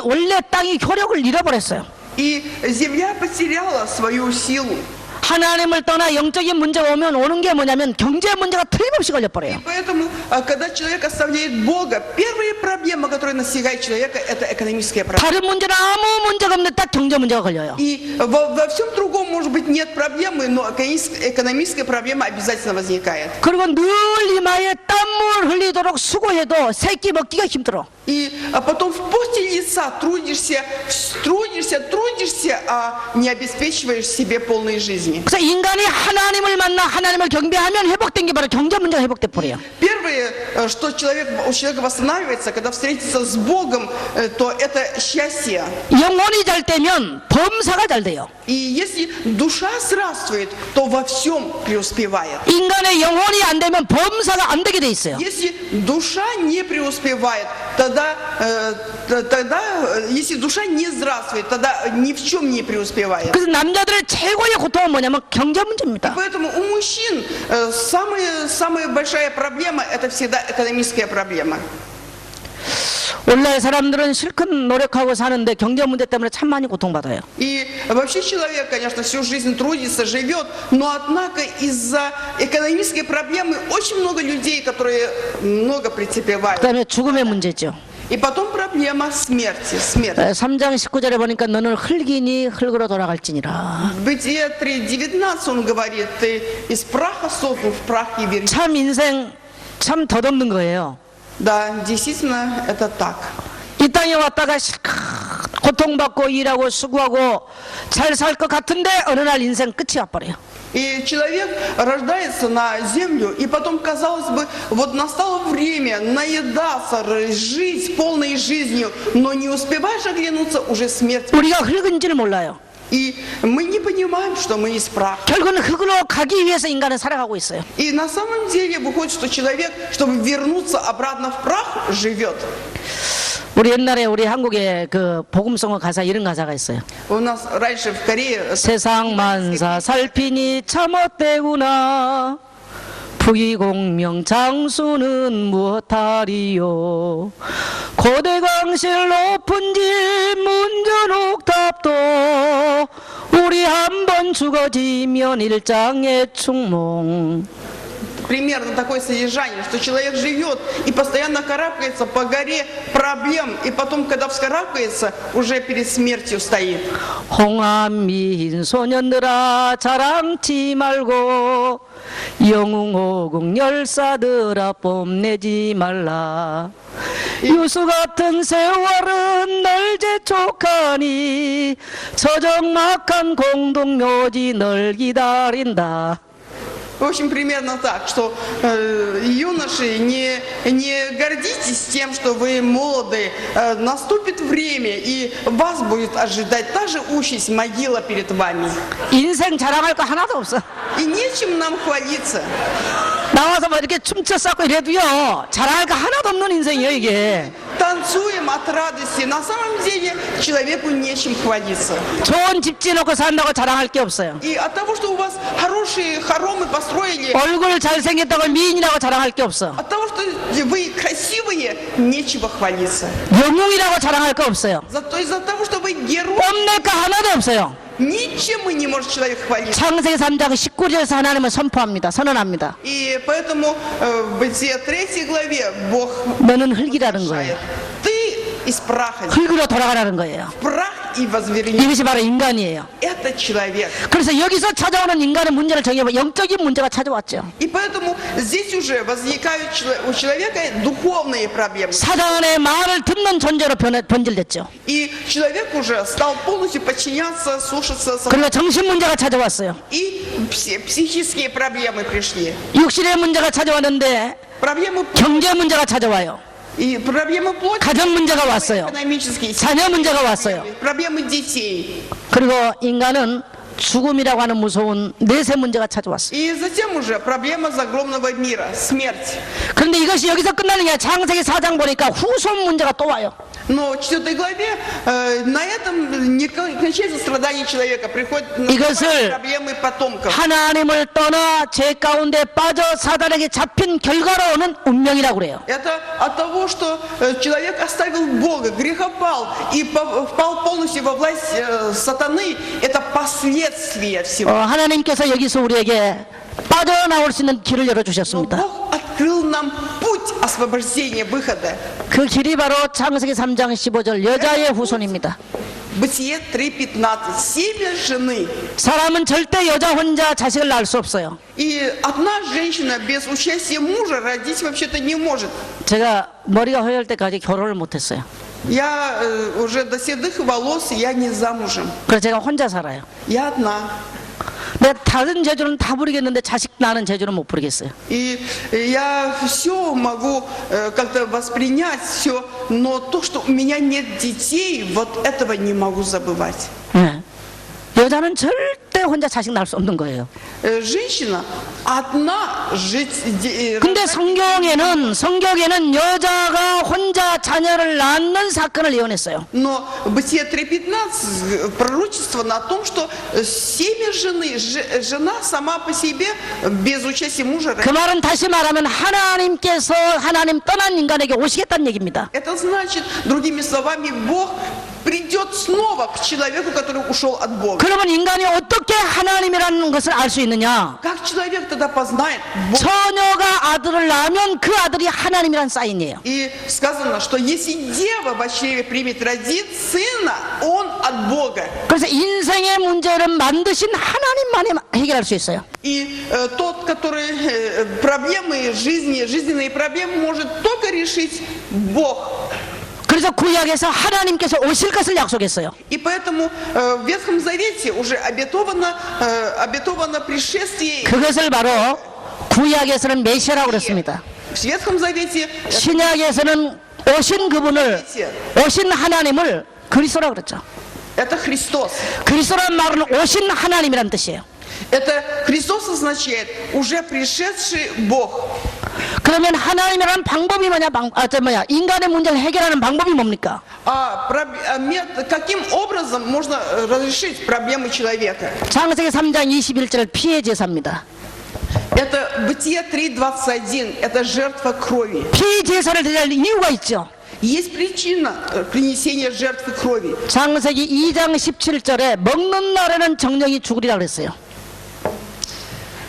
원래 땅이 효력을 잃어버렸어요. И земля потеряла свою силу. 하나님을 떠나 영적인 문제가 오는 게 뭐냐면 경제 문제가 틀림없이 걸려버려요. Поэтому, когда человек оставляет Бога, первая проблема, которая настигает человека, это экономическая проблема. 다른 문제는 아무 문제가 없는데 딱 경제 문제가 걸려요. И во всем другом, может быть, нет проблемы, но экономическая проблема обязательно возникает. 그리고 늘 이마에 땀을 흘리도록 수고해도 새끼 먹기가 힘들어. И потом в поте лица трудишься, а не обеспечиваешь себе полной жизни. 그래서 인간이 하나님을 만나 하나님을 경배하면 회복된 게 바로 경제 문제가 회복돼 버려요. Первое, что у человека восстанавливается, когда встретится с Богом, то это счастье. 영혼이 잘 되면 범사가 잘 돼요. И если душа здравствует, то во всем преуспевает. 인간의 영혼이 안 되면 범사가 안 되게 돼 있어요. Если душа не преуспевает, тогда если душа не здравствует, тогда ни в чем не преуспевает. 그래서 남자들의 최고의 고통은 뭐냐면 경제 문제입니다. Поэтому у мужчин самая большая проблема – это всегда экономическая проблема. 원래 사람들은 실컷 노력하고 사는데 경제 문제 때문에 참 많이 고통받아요. И вообще человек, конечно, всю жизнь трудится, живет, но однако из-за экономической проблемы очень много людей, которые много претерпевают. 그다음에 죽음의 문제죠. И потом проблема смерти. 3장 19절에 보니까 너는 흙이니 흙으로 돌아갈지니라. В Бытие 3:19 он говорит, ты из праха создан, в прах и вернись. 참 인생 참 덧없는 거예요. Да, действительно, это так. 이 땅에 왔다가 실컷 고통받고 일하고 수고하고 잘 살 것 같은데 어느 날 인생 끝이 와버려요. И человек рождается на землю, и потом, казалось бы, вот настало время наедаться, жить полной жизнью, но не успеваешь оглянуться, уже смерть. 우리가 흙인지를 몰라요. И мы не понимаем, что мы из праха. 결국은 흙으로 가기 위해서 인간은 살아가고 있어요. И на самом деле выходит, что человек, чтобы вернуться обратно в прах, живет. 우리 옛날에 우리 한국에 그 복음성어 가사 이런 가사가 있어요. У нас раньше в Корее 세상 만사 살피니 참헛되구나. 부귀공명 장수는 무엇하리요. 고대광실 높은 집 문전옥탑도 우리 한번 죽어지면 일장의 충몽. примерно такое содержание, что человек живет и постоянно карабкается по горе проблем, и потом, когда вскарабкается, уже перед смертью стоит. 홍한미인 소년들아 자랑치 말고 영웅호국 열사들아 뽐내지 말라. 유수 같은 세월은 널 재촉하니 저적막한 공동묘지 널 기다린다. В общем, примерно так, что юноши, не гордитесь тем, что вы молоды. Наступит время, и вас будет ожидать та же участь, могила перед вами. 인생 자랑할 거 하나도 없어. И нечем нам хвалиться. 나와서 막 이렇게 춤춰 쌓고 이래도요 자랑할 거 하나도 없는 인생이에요 이게. танцуем от радости. На самом деле человеку нечем хвалиться. 좋은 집 지어놓고 산다고 자랑할 게 없어요. И от того, что у вас хорошие хоромы построили, 얼굴 잘생겼다고 미인이라고 자랑할 게 없어. от того, что вы красивые, нечего хвалиться. 영웅이라고 자랑할 거 없어요. Зато из-за того, что вы герой, 뽐낼 거 하나도 없어요. ничем и не может человек хвалиться. 창세기 3장 19절에서 하나님은 선포합니다. 선언합니다. И поэтому в Бытие 3 главе Бог 너는 흙이라는 решает. 거예요. Ты из праха, 흙으로 돌아가라는 거예요. в прах и возвернись. 이것이 바로 인간이에요. Это человек. 그래서 여기서 찾아오는 인간의 문제를 정해보면 영적인 문제가 찾아왔죠. И поэтому здесь уже возникают у человека духовные проблемы. 사단의 말을 듣는 존재로 변질됐죠. И человек уже стал полностью подчиняться, слушаться. 그리고 정신 문제가 찾아왔어요. И психические проблемы пришли. 육신의 문제가 찾아왔는데 Проблемы 경제 문제가 찾아와요. и проблемы плоти, 가정 문제가 왔어요. экономические, 자녀 문제가 왔어요. проблемы детей. 그리고 인간은 죽음이라고 하는 무서운 내세 문제가 찾아왔어요. И затем уже проблема загробного мира, смерть. 그런데 이것이 여기서 끝나는 게 아니라 창세기 4장 보니까 후손 문제가 또 와요. Но в 4 главе на этом не кончается страдание человека, приходят 이것을 проблемы потомков. 하나님을 떠나 죄 가운데 빠져 사단에게 잡힌 결과로 오는 운명이라고 그래요. Это от того, что человек оставил Бога, грехопал и впал полностью во власть сатаны. Это последствия всего. 하나님께서 여기서 우리에게 빠져나올 수 있는 길을 Но 열어주셨습니다. Бог открыл нам путь освобождения, выхода. 그 길이 바로 창세기 3장 15절 여자의 후손입니다. Бытие 3:15. Семя жены. 사람은 절대 여자 혼자 자식을 낳을 수 없어요. И одна женщина без участия мужа родить вообще-то не может. 제가 머리가 허연 때까지 결혼을 못했어요. Я уже до седых волос, я не замужем. 그래서 제가 혼자 살아요. Я одна. 내가 다른 재주는 다 부리겠는데 자식 낳는 재주는 못 부리겠어요. И я все могу как-то воспринять, все, но то, что у меня нет детей, вот этого не могу забывать. 네. 여자는 절대 혼자 자식 낳을 수 없는 거예요. Женщина одна жить. 근데 성경에는 여자가 혼자 자녀를 낳는 사건을 예언했어요. Но Бытие 3:15 пророчество на том, что семя жены, жена сама по себе без участия мужа. 그 말은 다시 말하면 하나님께서 하나님 떠난 인간에게 오시겠다는 얘기입니다. Это значит, другими словами, Бог придет снова к человеку, который ушел от Бога. 그러면 인간이 어떻게 하나님이라는 것을 알 수 있느냐? Как человек тогда познает Бога? 처녀가 아들을 낳으면 그 아들이 하나님이란 사인이에요. И сказано, что если дева во чреве примет, родит сына, он от Бога. 그래서 인생의 문제를 만드신 하나님만이 해결할 수 있어요. И тот, который проблемы жизни, жизненные проблемы может только решить Бог. 그래서 구약에서 하나님께서 오실 것을 약속했어요. И поэтому в Ветхом Завете уже обетовано пришествие. 그것을 바로 구약에서는 메시아라고 그랬습니다. В Ветхом Завете 신약에서는 오신 그분을, 오신 하나님을 그리스도라고 그랬죠. это Христос. 그리스도란 말은 오신 하나님이란 뜻이에요. Это Христос означает уже пришедший Бог. 그러면 하나님이라는 방법이 인간의 문제를 해결하는 방법이 뭡니까? Каким образом можно разрешить проблемы человека? 창세기 3장 21절 피해 제사입니다. Это Бытие 3:21. Это жертва крови. 피 제사를 드릴 이유가 있죠. Есть причина принесения жертвы крови. 창세기 2장 17절에 먹는 날에는 정령이 죽으리라 그랬어요.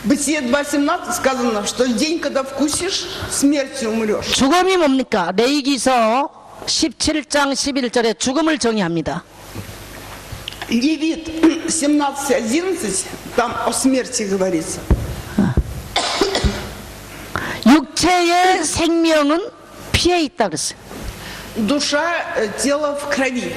Бытие 2:17 сказано, что в день, когда вкусишь, смертью умрешь. 죽음이 뭡니까? 레위기서 17장 11절에 죽음을 정의합니다. Левит 17:11, там о смерти говорится. 육체의 생명은 피에 있다 그랬어요. Душа, тело в крови.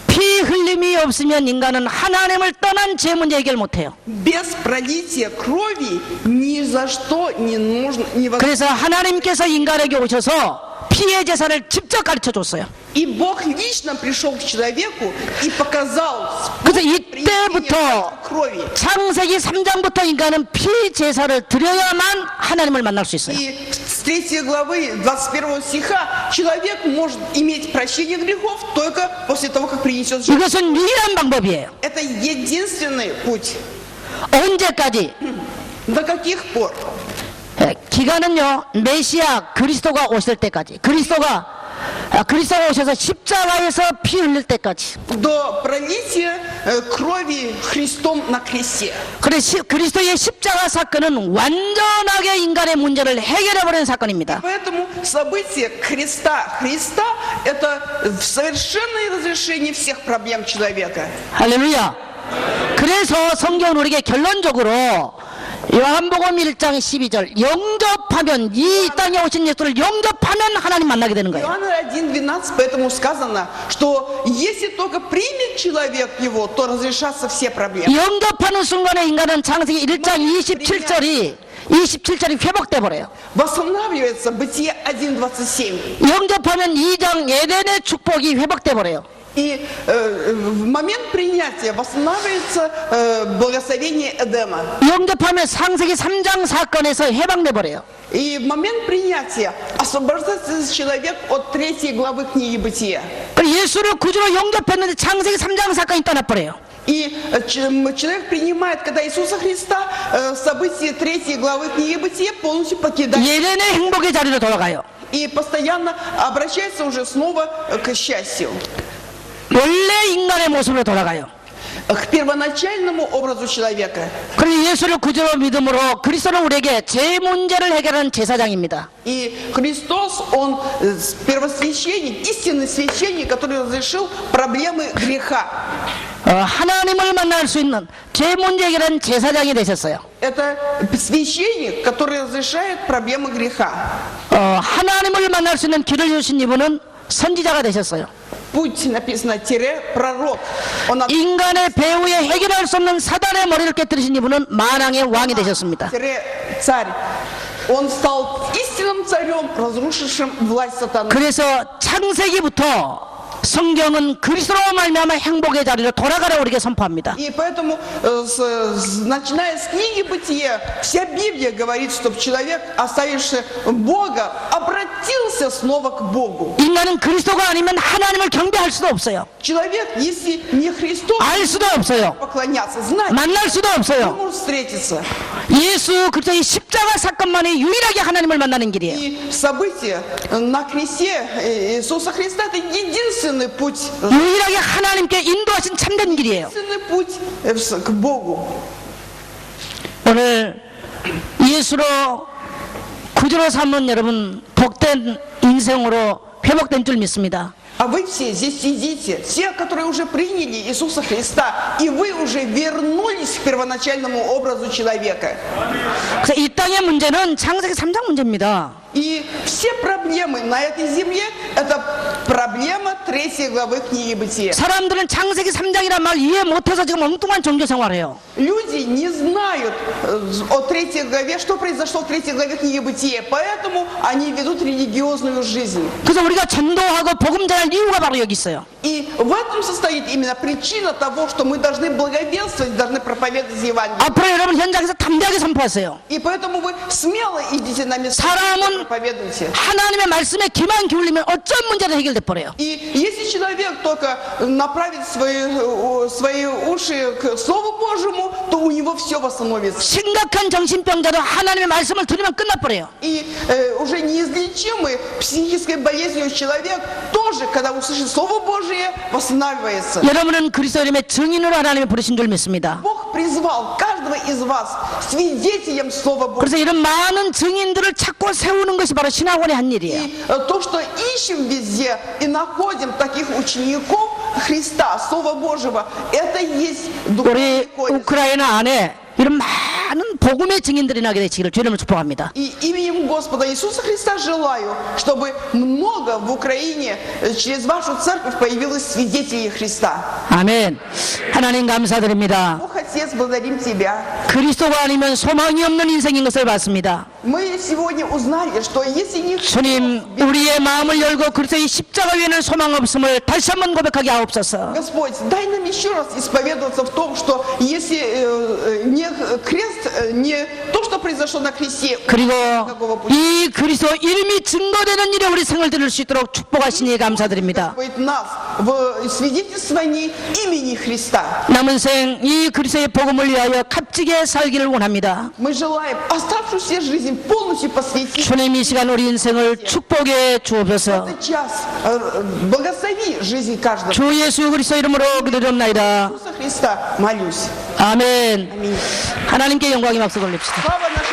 피 흘림이 없으면 인간은 하나님을 떠난 죄 문제 해결 못해요. Без пролития крови ни за что не нужно. 그래서 하나님께서 인간에게 오셔서 피의 제사를 직접 가르쳐 줬어요. И Бог лично пришел к человеку и показал 그래서 принесение 이때부터 крови. 창세기 3장부터 인간은 피 제사를 드려야만 하나님을 만날 수 있어요. И с 3 главы 21 стиха человек может иметь прощение грехов только после того, как принесет жертву. 이것은 유일한 방법이에요. Это единственный путь. 언제까지? До каких пор? 기간은요, 메시아 그리스도가 오실 때까지. 그리스도가 오셔서 십자가에서 피 흘릴 때까지. До пролития крови Христом на кресте. 그래 그리스도의 십자가 사건은 완전하게 인간의 문제를 해결해버리는 사건입니다. Поэтому событие креста Христа – это совершенное разрешение всех проблем человека. 할렐루야. 그래서 성경은 우리에게 결론적으로 요한복음 1장 12절 영접하면, 이 땅에 오신 예수를 영접하면 하나님 만나게 되는 거예요. Иоанна 1:12, поэтому сказано, что если только примет человек его, то разрешатся все проблемы. 영접하는 순간에 인간은 창세기 1장 27절이 회복돼 버려요. Восстанавливается Бытие 1:27. 영접하면 2장 에덴의 축복이 회복돼 버려요. И в момент принятия восстанавливается благословение Эдема. 영접하면 창세기 3장 사건에서 해방돼 버려요. И в момент принятия освобождается человек от 3 главы книги Бытия. 예수를 구주로 영접했는데 창세기 3장 사건이 떠나버려요. И человек принимает, когда Иисуса Христа, события 3 главы книги Бытия полностью покидает. 예전의 행복의 자리로 돌아가요. И постоянно обращается уже снова к счастью. 원래 인간의 모습으로 돌아가요. К первоначальному образу человека. 그리고 예수를 구주로 믿음으로 그리스도는 우리에게 제 문제를 해결하는 제사장입니다. И Христос, Он первосвященник, истинный священник, который разрешил проблемы греха. 하나님을 만날 수 있는 제 문제 해결하는 제사장이 되셨어요. Это священник, который разрешает проблемы греха. 하나님을 만날 수 있는 길을 주신 이분은 선지자가 되셨어요. Путь написано тире пророк. Он 인간의 배후에 해결할 수 없는 사단의 머리를 깨뜨리신 이분은 만왕의 왕이 되셨습니다. тире царь. Он стал истинным царем, разрушившим власть сатаны. 그래서 창세기부터 성경은 그리스도로 말미암아 행복의 자리로 돌아가라 우리에게 선포합니다. И поэтому, начиная с книги Бытия, вся Библия говорит, чтобы человек, оставивший Бога, обратился снова к Богу. 인간은 그리스도가 아니면 하나님을 경배할 수도 없어요. Человек, если не Христос, 알 수도 없어요. поклоняться, знать, 만날 수도 не 없어요. может встретиться. 예수 그리스도의 십자가 사건만이 유일하게 하나님을 만나는 길이에요. И события на кресте Иисуса Христа – это единственный путь, 유일하게 하나님께 인도하신 참된 길이에요. единственный путь к Богу. 오늘 예수로 구주로 삼은 여러분 복된 인생으로 회복된 줄 믿습니다. А вы все здесь сидите, все, которые уже приняли Иисуса Христа, и вы уже вернулись к первоначальному образу человека. 그래서 이 땅의 문제는 창세기 3장 문제입니다. И все проблемы на этой земле – это проблема 3 главы книги Бытия. 사람들은 창세기 3장이란 말 이해 못해서 지금 엉뚱한 종교 생활해요. Люди не знают о 3 главе, что произошло в 3 главе книги Бытия, поэтому они ведут религиозную жизнь. 그래서 우리가 전도하고 복음 전할 이유가 바로 여기 있어요. И в этом состоит именно причина того, что мы должны благовествовать, должны проповедовать Евангелие. 앞으로 여러분 현장에서 담대하게 선포하세요. И поэтому вы смело идите на места 사람은 и проповедуйте. 하나님의 말씀에 귀만 기울이면 어떤 문제도 해결돼 버려요. И если человек только направит свои уши к Слову Божьему, то у него все восстановится. 심각한 정신병자도 하나님의 말씀을 들으면 끝나버려요. И уже неизлечимый психической болезнью человек тоже, когда услышит Слово Божие, восстанавливается. 여러분은 그리스도 이름의 증인으로 하나님이 부르신 줄 믿습니다. Бог призвал каждого из вас свидетелем Слова Божьего. 그래서 이런 많은 증인들을 찾고 세우는 것이 바로 신학원의 한 일이에요. И то, что ищем везде и находим таких учеников Христа, Слова Божьего, это есть духовный 우리 кодекс. 우크라이나 안에 이런 많은 복음의 증인들이 나게 되시기를 주님을 축복합니다. И именем Господа Иисуса Христа желаю, чтобы много в Украине через вашу церковь появилось свидетелей Христа. 아멘. 하나님 감사드립니다. Бог Отец, благодарим Тебя. 그리스도가 아니면 소망이 없는 인생인 것을 봤습니다. Мы сегодня узнали, что если не 주님, 우리의 마음을 열고 그리스도의 십자가 위에는 소망 없음을 다시 한번 고백하게 하옵소서. Господь, дай нам еще раз исповедоваться в том, что если не крест, не то, что произошло на кресте, 그리고 이 그리스도 이름이 증거되는 일에 우리 생을 드릴 수 있도록 축복하시니 감사드립니다. Господь, нас в свидетельствовании имени Христа. 남은 생 이 그리스도의 복음을 위하여 값지게 살기를 원합니다. Мы желаем оставшуюся жизнь полностью посвятить. 주님, 이 시간 우리 인생을 축복해 주옵소서. Этот час благослови жизнь каждого. 주 예수 그리스도 이름으로 기도드립니다. Иисуса Христа молюсь. 아멘. Аминь. 하나님께 영광의 박수 돌립시다. Слава нашему